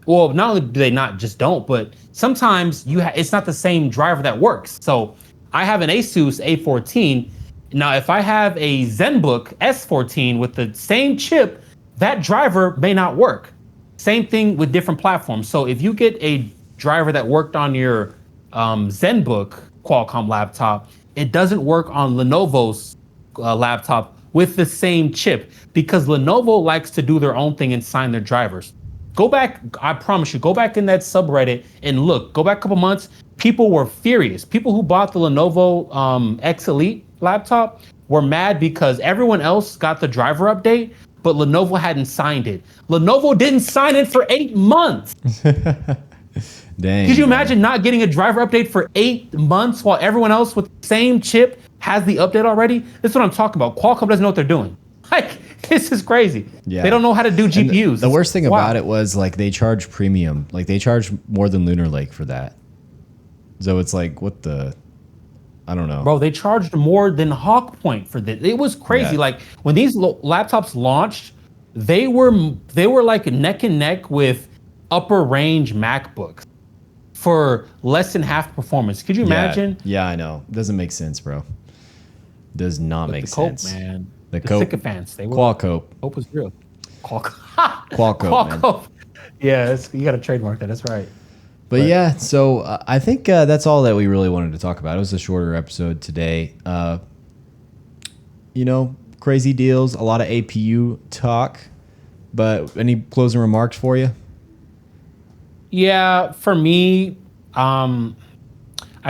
Well, not only do they not just don't, but sometimes it's not the same driver that works. So I have an Asus A14. Now, if I have a ZenBook S14 with the same chip, that driver may not work. Same thing with different platforms. So if you get a driver that worked on your ZenBook Qualcomm laptop, it doesn't work on Lenovo's laptop with the same chip, because Lenovo likes to do their own thing and sign their drivers. Go back, I promise you, go back in that subreddit and look. Go back a couple months, people were furious. People who bought the Lenovo X Elite laptop were mad because everyone else got the driver update, but Lenovo hadn't signed it. Lenovo didn't sign it for 8 months. Dang. Could you imagine not getting a driver update for 8 months while everyone else with the same chip has the update already? That's what I'm talking about. Qualcomm doesn't know what they're doing. Like, This is crazy. Yeah. They don't know how to do GPUs. The worst thing about it was like they charge premium. Like they charge more than Lunar Lake for that. So it's like, what the? I don't know. Bro, they charged more than Hawk Point for this. It was crazy. Yeah. Like when these laptops launched, they were like neck and neck with upper range MacBooks for less than half performance. Could you imagine? Yeah, I know. Doesn't make sense, bro. Does not make sense. Man. The sycophants. They were. Qualcomm. Cope was real. Qualcomm. Man. Yeah, you got to trademark that. That's right. But yeah, so I think that's all that we really wanted to talk about. It was a shorter episode today. You know, crazy deals, a lot of APU talk. But any closing remarks for you? Yeah, for me, I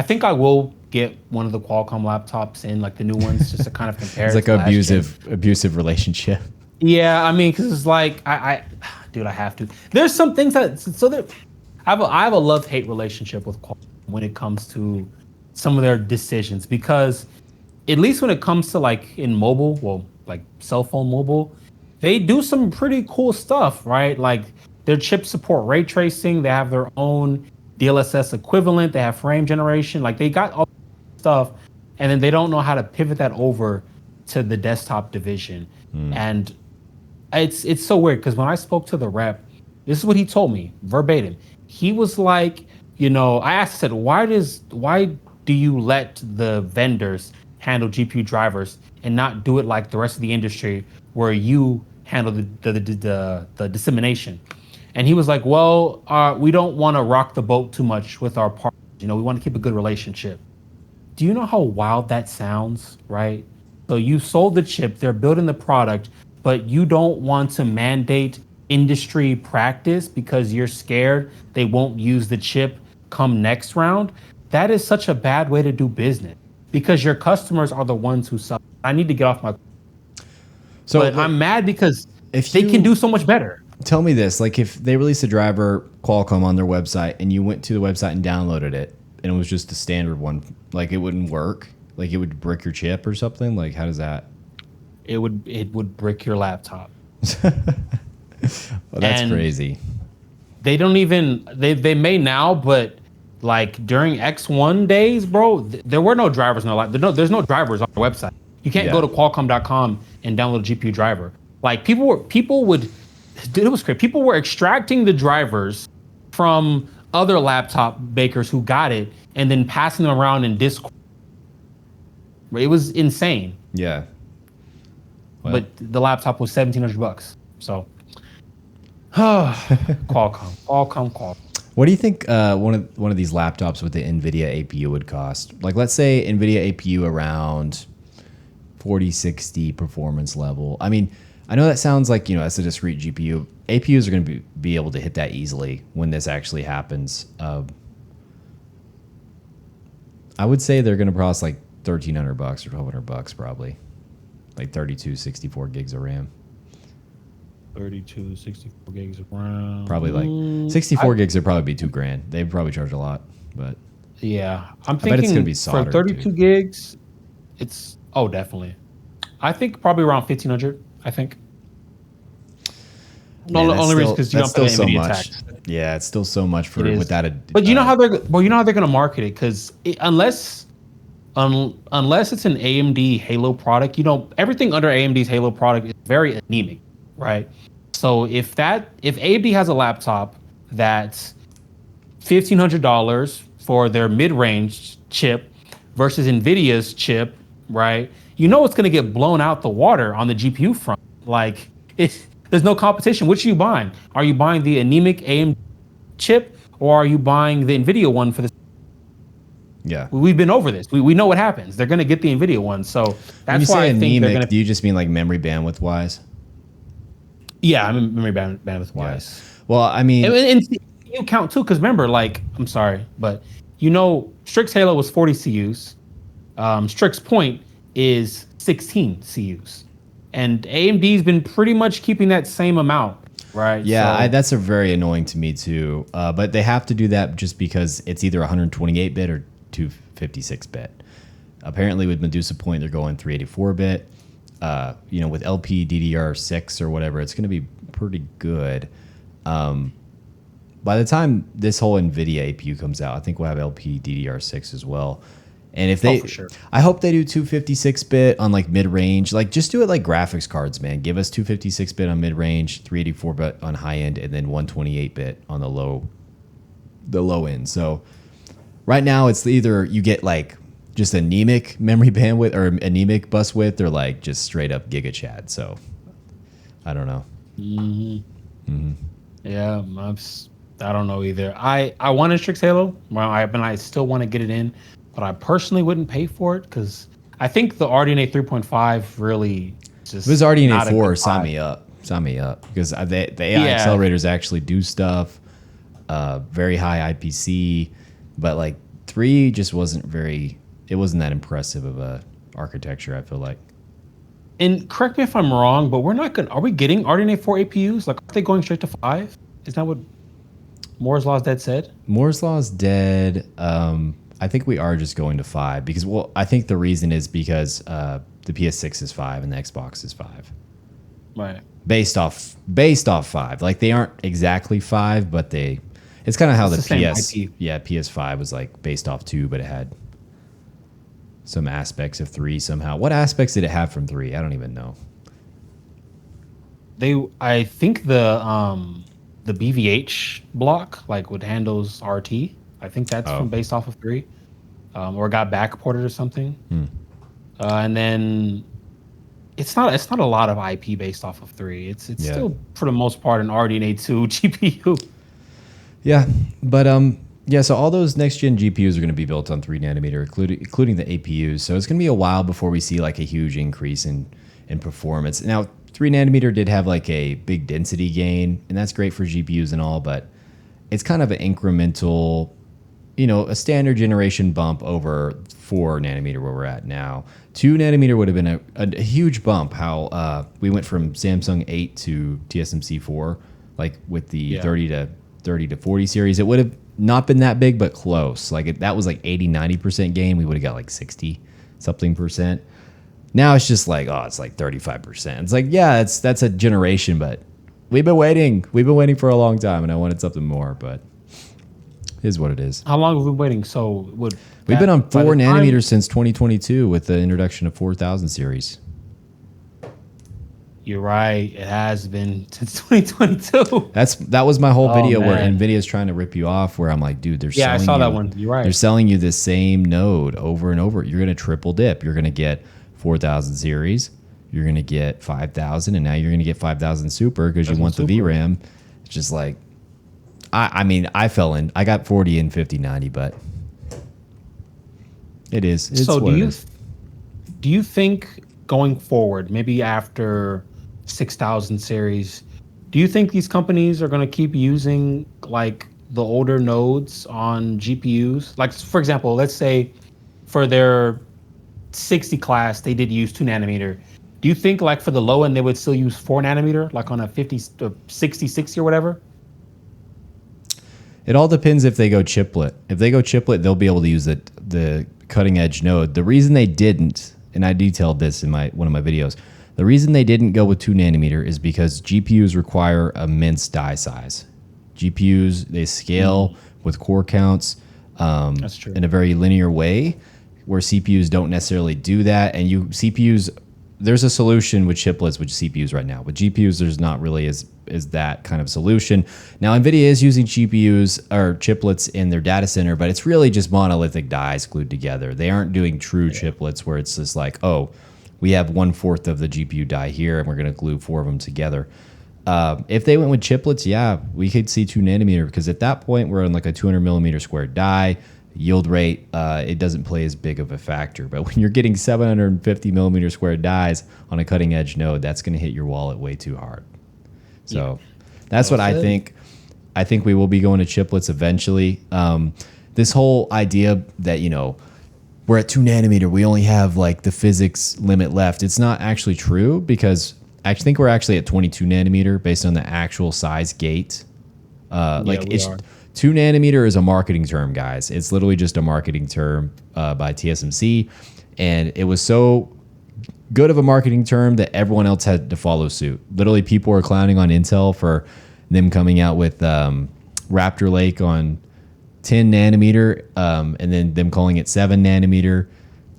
think I will get one of the Qualcomm laptops in, like the new ones, just to kind of compare. It's like an abusive relationship. Yeah, I mean, because it's like dude, I have to. There's some things that I have a love-hate relationship with Qualcomm when it comes to some of their decisions, because at least when it comes to like in mobile, well, like cell phone mobile, they do some pretty cool stuff, right? Like their chips support ray tracing. They have their own DLSS equivalent. They have frame generation. Like they got all stuff, and then they don't know how to pivot that over to the desktop division. And it's so weird because when I spoke to the rep, this is what he told me verbatim. He was like, you know, I said, why do you let the vendors handle GPU drivers and not do it like the rest of the industry where you handle the dissemination? And he was like, well, we don't want to rock the boat too much with our partners. You know, we want to keep a good relationship. Do you know how wild that sounds, right? So you sold the chip, they're building the product, but you don't want to mandate industry practice because you're scared they won't use the chip come next round. That is such a bad way to do business because your customers are the ones who suffer. I need to get off my... So but I'm mad because they can do so much better. Tell me this, like if they released a driver, Qualcomm, on their website and you went to the website and downloaded it and it was just a standard one, like it wouldn't work? Like it would brick your chip or something? Like how does that? It would brick your laptop. Well, that's crazy. They don't even, they may now, but like during X1 days, bro, there were no drivers. There's no drivers on the website. You can't go to Qualcomm.com and download a GPU driver. Like it was crazy. People were extracting the drivers from other laptop makers who got it and then passing them around in Discord. It was insane. Yeah. Well. But the laptop was $1,700. So, Qualcomm. What do you think one of these laptops with the Nvidia APU would cost? Like, let's say Nvidia APU around 4060 performance level. I mean, I know that sounds like, you know, that's a discrete GPU. APUs are going to be able to hit that easily when this actually happens. I would say they're going to cost like $1,300 or $1,200 probably. Like 32, 64 gigs of RAM. 32, 64 gigs of RAM. Probably like 64 gigs would probably be $2,000. They'd probably charge a lot, but yeah, I bet it's gonna be soldered, for 32 gigs. It's definitely. I think probably around 1,500. I think. Man, only reason because you don't pay so NVIDIA much. tax. Yeah, it's still so much for without a. But you know how they're gonna market it because unless it's an AMD Halo product, you know, everything under AMD's Halo product is very anemic, right? So if AMD has a laptop that's $1,500 for their mid-range chip versus Nvidia's chip, right? You know it's going to get blown out the water on the GPU front. Like there's no competition. Which are you buying? Are you buying the anemic AMD chip or are you buying the Nvidia one for the? Yeah, we've been over this. We know what happens. They're going to get the Nvidia one. So that's why I think anemic, they're going to. Do you just mean like memory bandwidth wise? Yeah, I mean memory bandwidth wise. Yeah. Well, I mean, and you count too, because remember, like, I'm sorry, but you know, Strix Halo was 40 CUs. Strix Point is 16 CUs, and AMD's been pretty much keeping that same amount, right? Yeah, so, that's a very annoying to me too. But they have to do that just because it's either 128-bit or 256-bit. Apparently, with Medusa Point, they're going 384-bit. with LPDDR6 or whatever, it's going to be pretty good. By the time this whole Nvidia APU comes out, I think we'll have LPDDR6 as well. And if they, for sure. I hope they do 256-bit on like mid-range. Like just do it like graphics cards, man. Give us 256-bit on mid-range, 384-bit on high-end, and then 128-bit on the low end. So right now it's either you get like just anemic memory bandwidth or anemic bus width, or like just straight up Giga Chad. So I don't know. Yeah, I don't know either. I want a Strix Halo. Well, I still want to get it in. But I personally wouldn't pay for it because I think the RDNA 3.5 really just. If it was RDNA 4, sign me up. Sign me up because the AI accelerators actually do stuff. Very high IPC, but like 3 just wasn't very. It wasn't that impressive of a architecture. I feel like. And correct me if I'm wrong, but we're not going. Are we getting RDNA 4 APUs? Like, are they going straight to 5? Is that what Moore's Law's dead said? Moore's Law's dead. I think we are just going to 5 because, well, I think the reason is because the PS6 is 5 and the Xbox is 5. Right. Based off 5. Like they aren't exactly 5, but it's kind of how the PS5 was like based off 2, but it had some aspects of 3 somehow. What aspects did it have from 3? I don't even know. I think the BVH block like would handles RT. I think that's from based off of 3, or got backported or something. And then it's not a lot of IP based off of 3. It's still for the most part an RDNA 2 GPU. Yeah, but so all those next gen GPUs are going to be built on 3 nanometer, including the APUs. So it's going to be a while before we see like a huge increase in performance. Now 3 nanometer did have like a big density gain, and that's great for GPUs and all, but it's kind of an incremental. A standard generation bump over 4 nanometer where we're at now. 2 nanometer would have been a huge bump. How we went from Samsung 8 to TSMC 4, like with the 30 to 40 series. It would have not been that big, but close. Like that was like 80-90% gain. We would have got like 60 something percent. Now it's just like, it's like 35%. It's like, that's a generation, but we've been waiting. We've been waiting for a long time, and I wanted something more, but. Is what it is. How long have we been waiting? So we've been on 4 nanometers since 2022 with the introduction of 4000 series. You're right. It has been since 2022. That was my whole video where Nvidia's trying to rip you off. Where I'm like, dude, they're selling I saw that one. You're right. They're selling you the same node over and over. You're gonna triple dip. You're gonna get 4000 series. You're gonna get 5000, and now you're gonna get 5000 Super because you want the VRAM. It's just like. I mean, I got 40 and 5090, but it's so do you think going forward, maybe after 6000 series, do you think these companies are going to keep using like the older nodes on GPUs? Like, for example, let's say for their 60 class, they did use 2 nanometer. Do you think like for the low end, they would still use 4 nanometer, like on a 60, 60 or whatever? It all depends if they go chiplet. If they go chiplet, they'll be able to use the cutting edge node. The reason they didn't, and I detailed this in one of my videos, the reason they didn't go with 2 nanometer is because GPUs require immense die size. GPUs, they scale with core counts That's true. in a very linear way, where CPUs don't necessarily do that. And CPUs, there's a solution with chiplets with CPUs right now. With GPUs, there's not really is that kind of solution. Now, NVIDIA is using GPUs or chiplets in their data center, but it's really just monolithic dies glued together. They aren't doing true chiplets where it's just like, we have 1/4 of the GPU die here, and we're going to glue 4 of them together. If they went with chiplets, we could see 2 nanometer, because at that point, we're on like a 200 millimeter square die. Yield rate, it doesn't play as big of a factor. But when you're getting 750 millimeter square dies on a cutting edge node, that's going to hit your wallet way too hard. So that's what I think. I think we will be going to chiplets eventually. This whole idea that, we're at 2 nanometer, we only have like the physics limit left. It's not actually true, because I think we're actually at 22 nanometer based on the actual size gate. It's 2 nanometer is a marketing term, guys. It's literally just a marketing term by TSMC. And it was so good of a marketing term that everyone else had to follow suit. Literally, people were clowning on Intel for them coming out with Raptor Lake on 10 nanometer, and then them calling it 7 nanometer.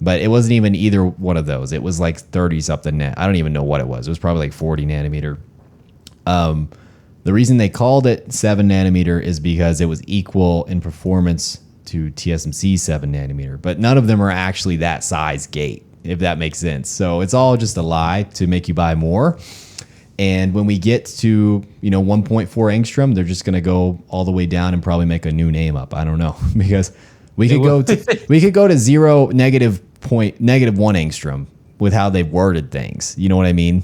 But it wasn't even either one of those. It was like 30 something. I don't even know what it was. It was probably like 40 nanometer. The reason they called it 7 nanometer is because it was equal in performance to TSMC 7 nanometer. But none of them are actually that size gate, if that makes sense. So it's all just a lie to make you buy more. And when we get to 1.4 angstrom, they're just going to go all the way down and probably make a new name up. I don't know, because we could go to zero negative 1 angstrom with how they've worded things. You know what I mean?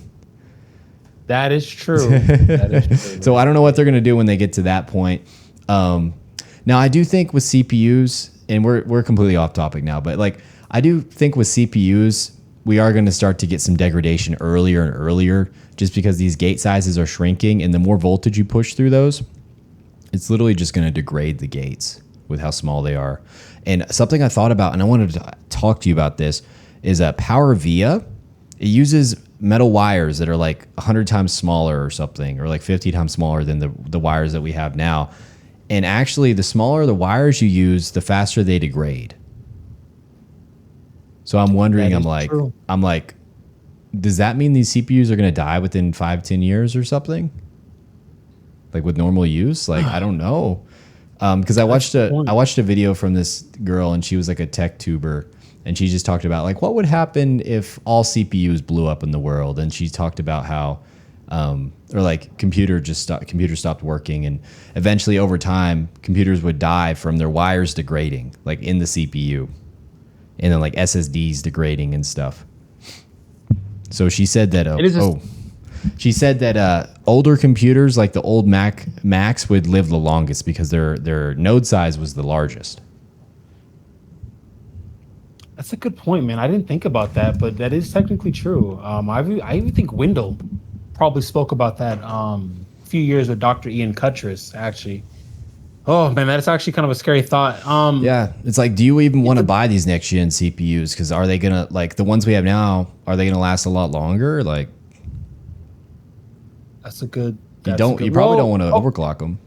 That is true. That is true. So I don't know what they're going to do when they get to that point. Now I do think with CPUs, and we're completely off topic now, but like I do think with CPUs, we are going to start to get some degradation earlier and earlier, just because these gate sizes are shrinking, and the more voltage you push through those, it's literally just going to degrade the gates with how small they are. And something I thought about, and I wanted to talk to you about this, is a Power Via. It uses metal wires that are like 100 times smaller or something, or like 50 times smaller than the wires that we have now. And actually, the smaller the wires you use, the faster they degrade. So I'm wondering, I'm like, does that mean these CPUs are going to die within 5-10 years or something? Like with normal use? Like, I don't know. Because I watched a video from this girl, and she was like a tech tuber, and she just talked about like what would happen if all CPUs blew up in the world. And she talked about how or like computers stopped working, and eventually over time computers would die from their wires degrading, like in the CPU, and then like SSDs degrading and stuff. So she said that older computers, like the old Macs, would live the longest because their node size was the largest. That's a good point, man. I didn't think about that, but that is technically true. I even think Wendell probably spoke about that a few years with Dr. Ian Cuttress, actually. Oh, man, that's actually kind of a scary thought. Yeah, it's like, do you even want to buy these next-gen CPUs? Because are they going to, like, the ones we have now, are they going to last a lot longer? Like, that's a good... You probably don't want to overclock them.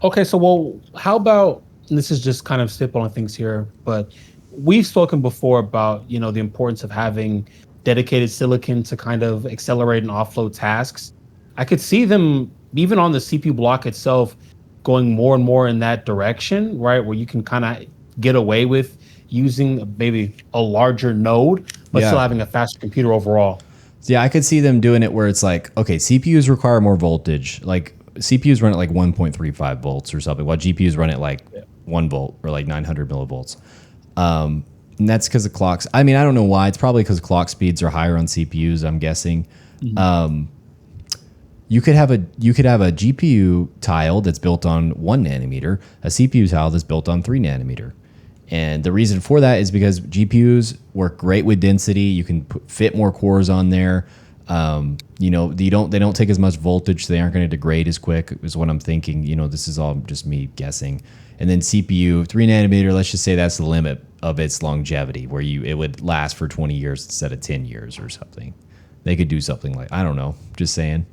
Okay, so, how about... And this is just kind of spitballing things here, but we've spoken before about, the importance of having dedicated silicon to kind of accelerate and offload tasks. I could see them, even on the CPU block itself, going more and more in that direction, right? Where you can kind of get away with using maybe a larger node, but still having a faster computer overall. Yeah, I could see them doing it where it's like, okay, CPUs require more voltage. Like CPUs run at like 1.35 volts or something, while GPUs run at like 1 volt or like 900 millivolts. And that's because of clocks. I mean, I don't know why. It's probably because clock speeds are higher on CPUs, I'm guessing. Mm-hmm. You could have a GPU tile that's built on 1 nanometer, a CPU tile that's built on 3 nanometer. And the reason for that is because GPUs work great with density. You can fit more cores on there. They don't take as much voltage, so they aren't going to degrade as quick, is what I'm thinking. This is all just me guessing. And then CPU, 3 nanometer, let's just say that's the limit of its longevity, where it would last for 20 years instead of 10 years or something. They could do something like, I don't know, just saying.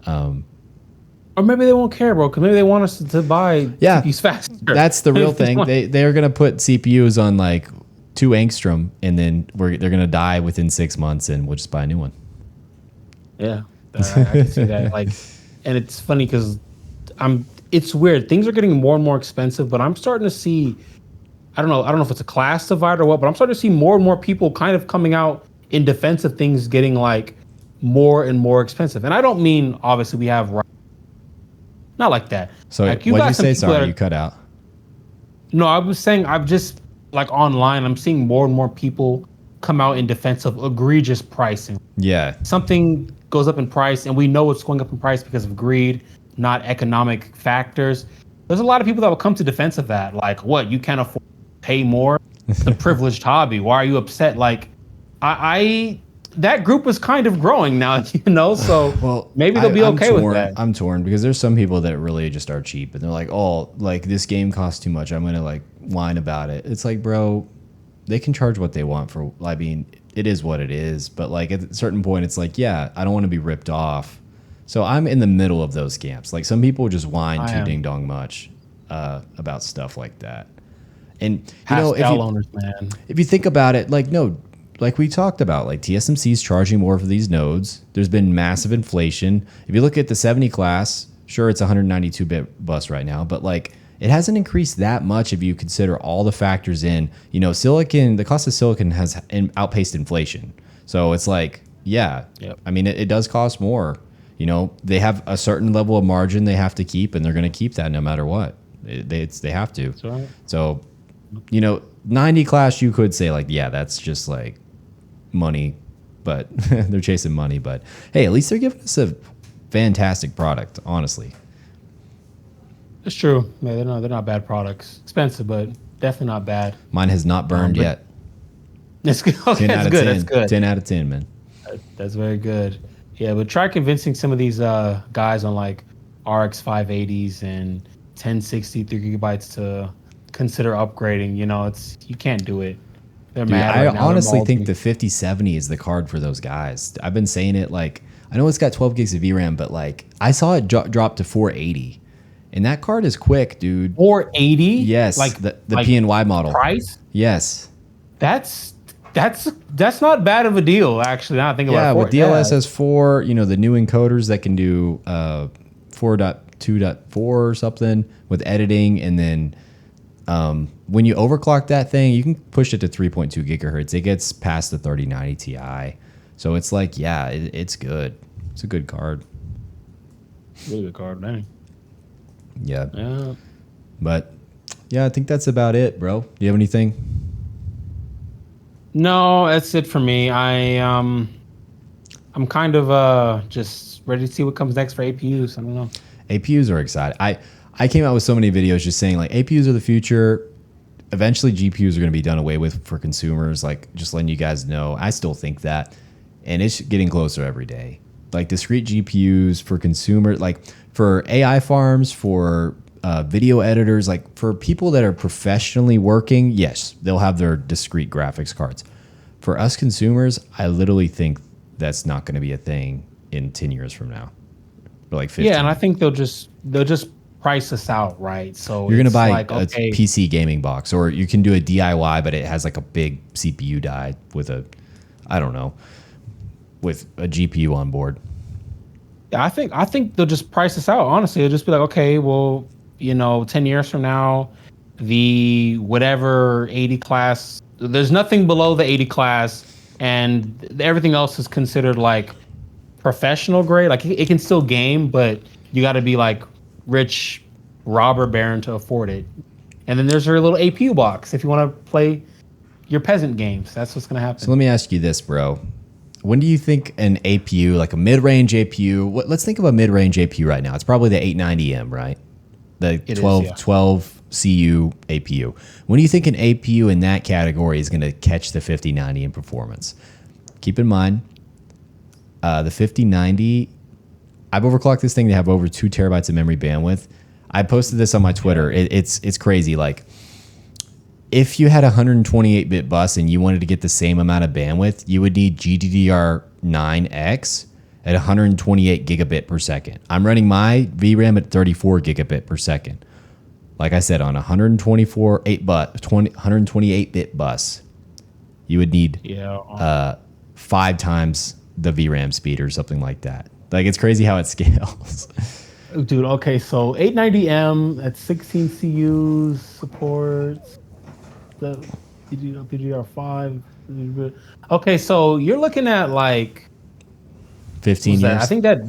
Or maybe they won't care, bro, because maybe they want us to buy CPUs faster. That's the real thing. They're going to put CPUs on like 2 angstrom, and then they're going to die within 6 months, and we'll just buy a new one. Yeah, I can see that. And it's funny because it's weird. Things are getting more and more expensive, but I'm starting to see, I don't know if it's a class divide or what, but I'm starting to see more and more people kind of coming out in defense of things getting like more and more expensive. And I don't mean, obviously, we have, not like that. So like, what did you say? Sorry, you cut out. No, I was saying, I've just, like online, I'm seeing more and more people come out in defense of egregious pricing. Yeah. Something goes up in price, and we know it's going up in price because of greed, not economic factors. There's a lot of people that will come to defense of that. Like, what? You can't afford to pay more? It's a privileged hobby. Why are you upset? Like, that group is kind of growing now, so well, maybe they'll be okay with that. I'm torn because there's some people that really just are cheap, and they're like, oh, like this game costs too much. I'm going to like whine about it. It's like, bro, they can charge what they want for. I mean, it is what it is. But like at a certain point, it's like, yeah, I don't want to be ripped off. So I'm in the middle of those camps. Like some people just whine too ding dong much about stuff like that. And you know, if you think about it, like no, like we talked about, like TSMC is charging more for these nodes. There's been massive inflation. If you look at the 70 class, sure, it's 192-bit bus right now, but like it hasn't increased that much if you consider all the factors in. You know, silicon, the cost of silicon has outpaced inflation. So it's like, yeah, I mean, it does cost more. You know, they have a certain level of margin they have to keep, and they're going to keep that no matter what. They have to. That's right. So, you know, 90 class, you could say like, yeah, that's just like money, but they're chasing money. But hey, at least they're giving us a fantastic product, honestly. It's true. Man, they're not bad products. Expensive, but definitely not bad. Mine has not burned yet. That's good. Okay, that's good. 10. That's good. 10 out of 10, man. That's very good. Yeah, but try convincing some of these guys on like RX 580s and 1060 3 GB to consider upgrading. You know, you can't do it. They're mad. I honestly think the 5070 is the card for those guys. I've been saying it. Like, I know it's got 12 gigs of VRAM, but like I saw it drop to 480, and that card is quick, dude. 480? Yes, like the PNY model. Price? Yes. That's not bad of a deal, actually. Now I think about it. Yeah, with DLSS 4, you know, the new encoders that can do 4.2.4 or something with editing, and then when you overclock that thing, you can push it to 3.2 gigahertz. It gets past the 3090 Ti. So it's like, yeah, it's good. It's a good card. Really good card, dang. Yeah. But yeah, I think that's about it, bro. Do you have anything? No, that's it for me. I'm kind of just ready to see what comes next for APUs. I don't know. APUs are exciting. I came out with so many videos just saying like APUs are the future. Eventually GPUs are going to be done away with for consumers. Like just letting you guys know. I still think that, and it's getting closer every day. Like discrete GPUs for consumers, like for AI farms, for video editors, like for people that are professionally working, yes, they'll have their discrete graphics cards. For us consumers, I literally think that's not going to be a thing in 10 years from now. Or like 15. Yeah, and I think they'll just price us out, right? So you're going to buy like, a PC gaming box, or you can do a DIY, but it has like a big CPU die with a GPU on board. Yeah, I think they'll just price us out. Honestly, they'll just be like, okay, well, you know, 10 years from now, the whatever 80 class, there's nothing below the 80 class, and everything else is considered like professional grade. Like it can still game, but you got to be like rich robber baron to afford it. And then there's your little APU box if you want to play your peasant games. That's what's going to happen. So let me ask you this, bro. When do you think an APU, like a mid-range APU, let's think of a mid-range APU right now. It's probably the 890M, right? The 12 CU APU. When do you think an APU in that category is going to catch the 5090 in performance? Keep in mind, the 5090, I've overclocked this thing to have over 2 terabytes of memory bandwidth. I posted this on my Twitter. It's crazy. Like, if you had a 128-bit bus and you wanted to get the same amount of bandwidth, you would need GDDR9X at 128 gigabit per second. I'm running my VRAM at 34 gigabit per second. Like I said, on a 128-bit bus, you would need 5 times the VRAM speed or something like that. Like, it's crazy how it scales. Dude, okay, so 890M at 16 CUs supports the DDR5. Okay, so you're looking at like 15 years. I think that,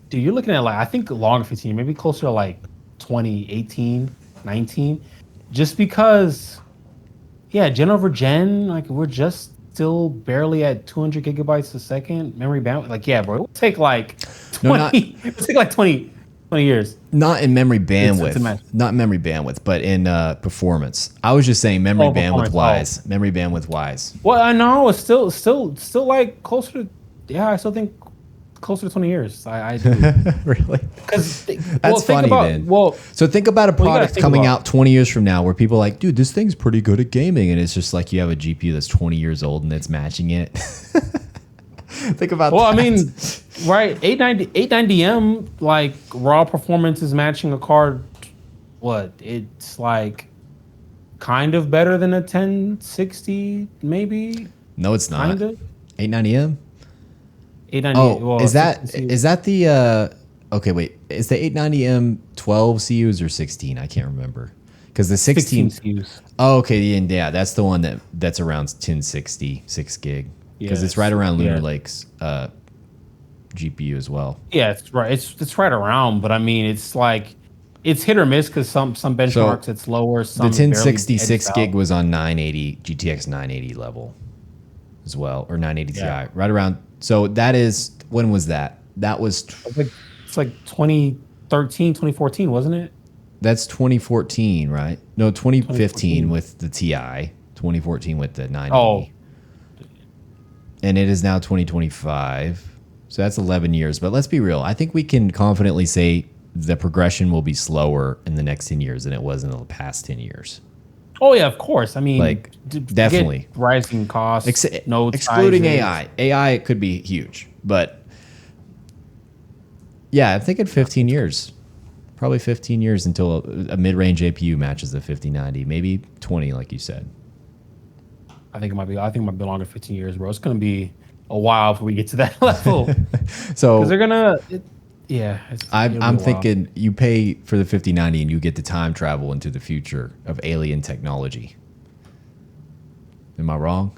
dude, you're looking at like, I think longer 15, maybe closer to like 2018, 19. Just because, yeah, gen over gen, like we're just still barely at 200 gigabytes a second memory bandwidth. Like, yeah, bro, it would take like 20, it would take like 20 years. Not in memory bandwidth. Not memory bandwidth, but in performance. I was just saying memory bandwidth wise. Memory bandwidth wise. Well, I know it's still like closer to, yeah, I still think closer to 20 years. I do. Really? Because That's funny, then. So think about a product coming out 20 years from now where people are like, dude, this thing's pretty good at gaming. And it's just like you have a GPU that's 20 years old and it's matching it. Think about that. Well, I mean, right, 890M, like raw performance is matching a card. What? It's like kind of better than a 1060, maybe? No, it's not. Kind of. 890M? 890. Oh, well, is that the okay, wait. Is the 890M 12 CUs or 16? I can't remember. Because the 16 CUs. Oh, okay, yeah, that's the one that's around 1060, 6 gig. Because it's right around Lunar Lake's GPU as well. Yeah, it's right. It's right around, but I mean, it's like it's hit or miss because some benchmarks it's lower. Some the 1066 gig was on 980 GTX 980 level as well, or 980 Ti, right around. So that is, when was that? That was it's like 2013, 2014, wasn't it? That's 2014, right? No, 2015 with the Ti, 2014 with the 980. Oh. And it is now 2025. So that's 11 years. But let's be real. I think we can confidently say the progression will be slower in the next 10 years than it was in the past 10 years. Oh, yeah, of course. I mean, like, definitely. Rising costs, excluding AI. AI could be huge. But yeah, I'm thinking 15 years. Probably 15 years until a mid-range APU matches the 5090. Maybe 20, like you said. I think it might be longer than 15 years, bro. It's going to be a while before we get to that level. So because they're going to, I'm thinking you pay for the 5090 and you get to time travel into the future of alien technology. Am I wrong?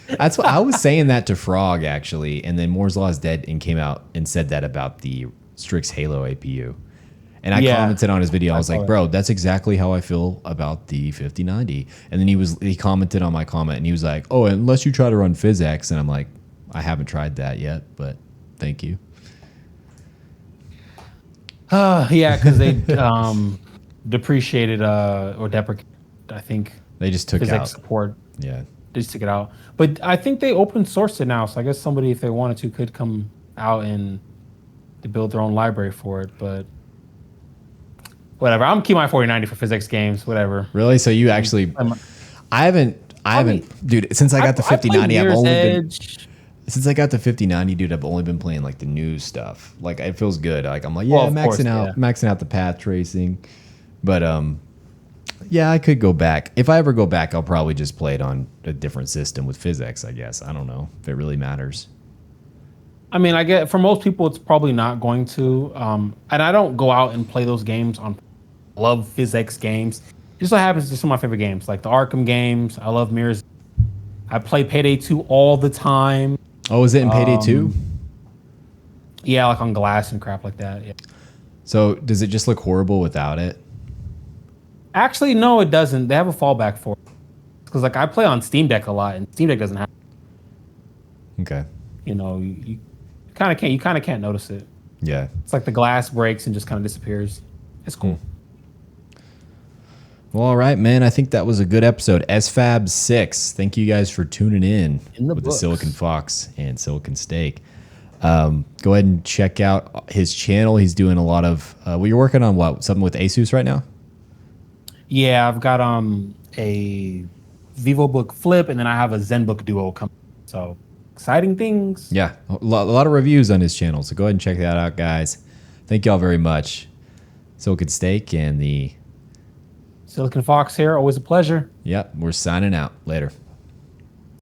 That's what I was saying that to Frog, actually. And then Moore's Law is Dead and came out and said that about the Strix Halo APU. And I commented on his video. I was like, bro, that's exactly how I feel about the 5090. And then he commented on my comment and he was like, oh, unless you try to run PhysX. And I'm like, I haven't tried that yet, but thank you. Yeah, because they depreciated or deprecated, I think. They just took PhysX out support. Yeah. They just took it out. But I think they open sourced it now. So I guess somebody, if they wanted to, could come out and build their own library for it. But whatever. I'm keeping my 4090 for PhysX games. Whatever. Really? So you actually? I haven't, dude. Since I got the 5090, I've only been. Since I got the 5090, dude, I've only been playing like the new stuff. Like it feels good. Like I'm like, maxing out the path tracing. But yeah, I could go back. If I ever go back, I'll probably just play it on a different system with PhysX, I guess. I don't know if it really matters. I mean, I get for most people, it's probably not going to. And I don't go out and play those games on. Love PhysX games. Just so happens to some of my favorite games, like the Arkham games. I love Mirror's. I play Payday 2 all the time. Oh, is it in Payday 2? Yeah, like on glass and crap like that. Yeah. So does it just look horrible without it? Actually, no, it doesn't. They have a fallback for it. Because like I play on Steam Deck a lot, and Steam Deck doesn't have. Okay. You know, you kind of can't notice it. Yeah. It's like the glass breaks and just kind of disappears. It's cool. Well, all right, man. I think that was a good episode. SFAB 6. Thank you guys for tuning in with the Silicon Fox and Silicon Steak. Go ahead and check out his channel. He's doing a lot of. You're working on what? Something with ASUS right now? Yeah, I've got a VivoBook Flip, and then I have a ZenBook Duo coming. So exciting things. Yeah, a lot of reviews on his channel. So go ahead and check that out, guys. Thank y'all very much. Silicon Steak and the Silicon Fox here. Always a pleasure. Yep, we're signing out. Later.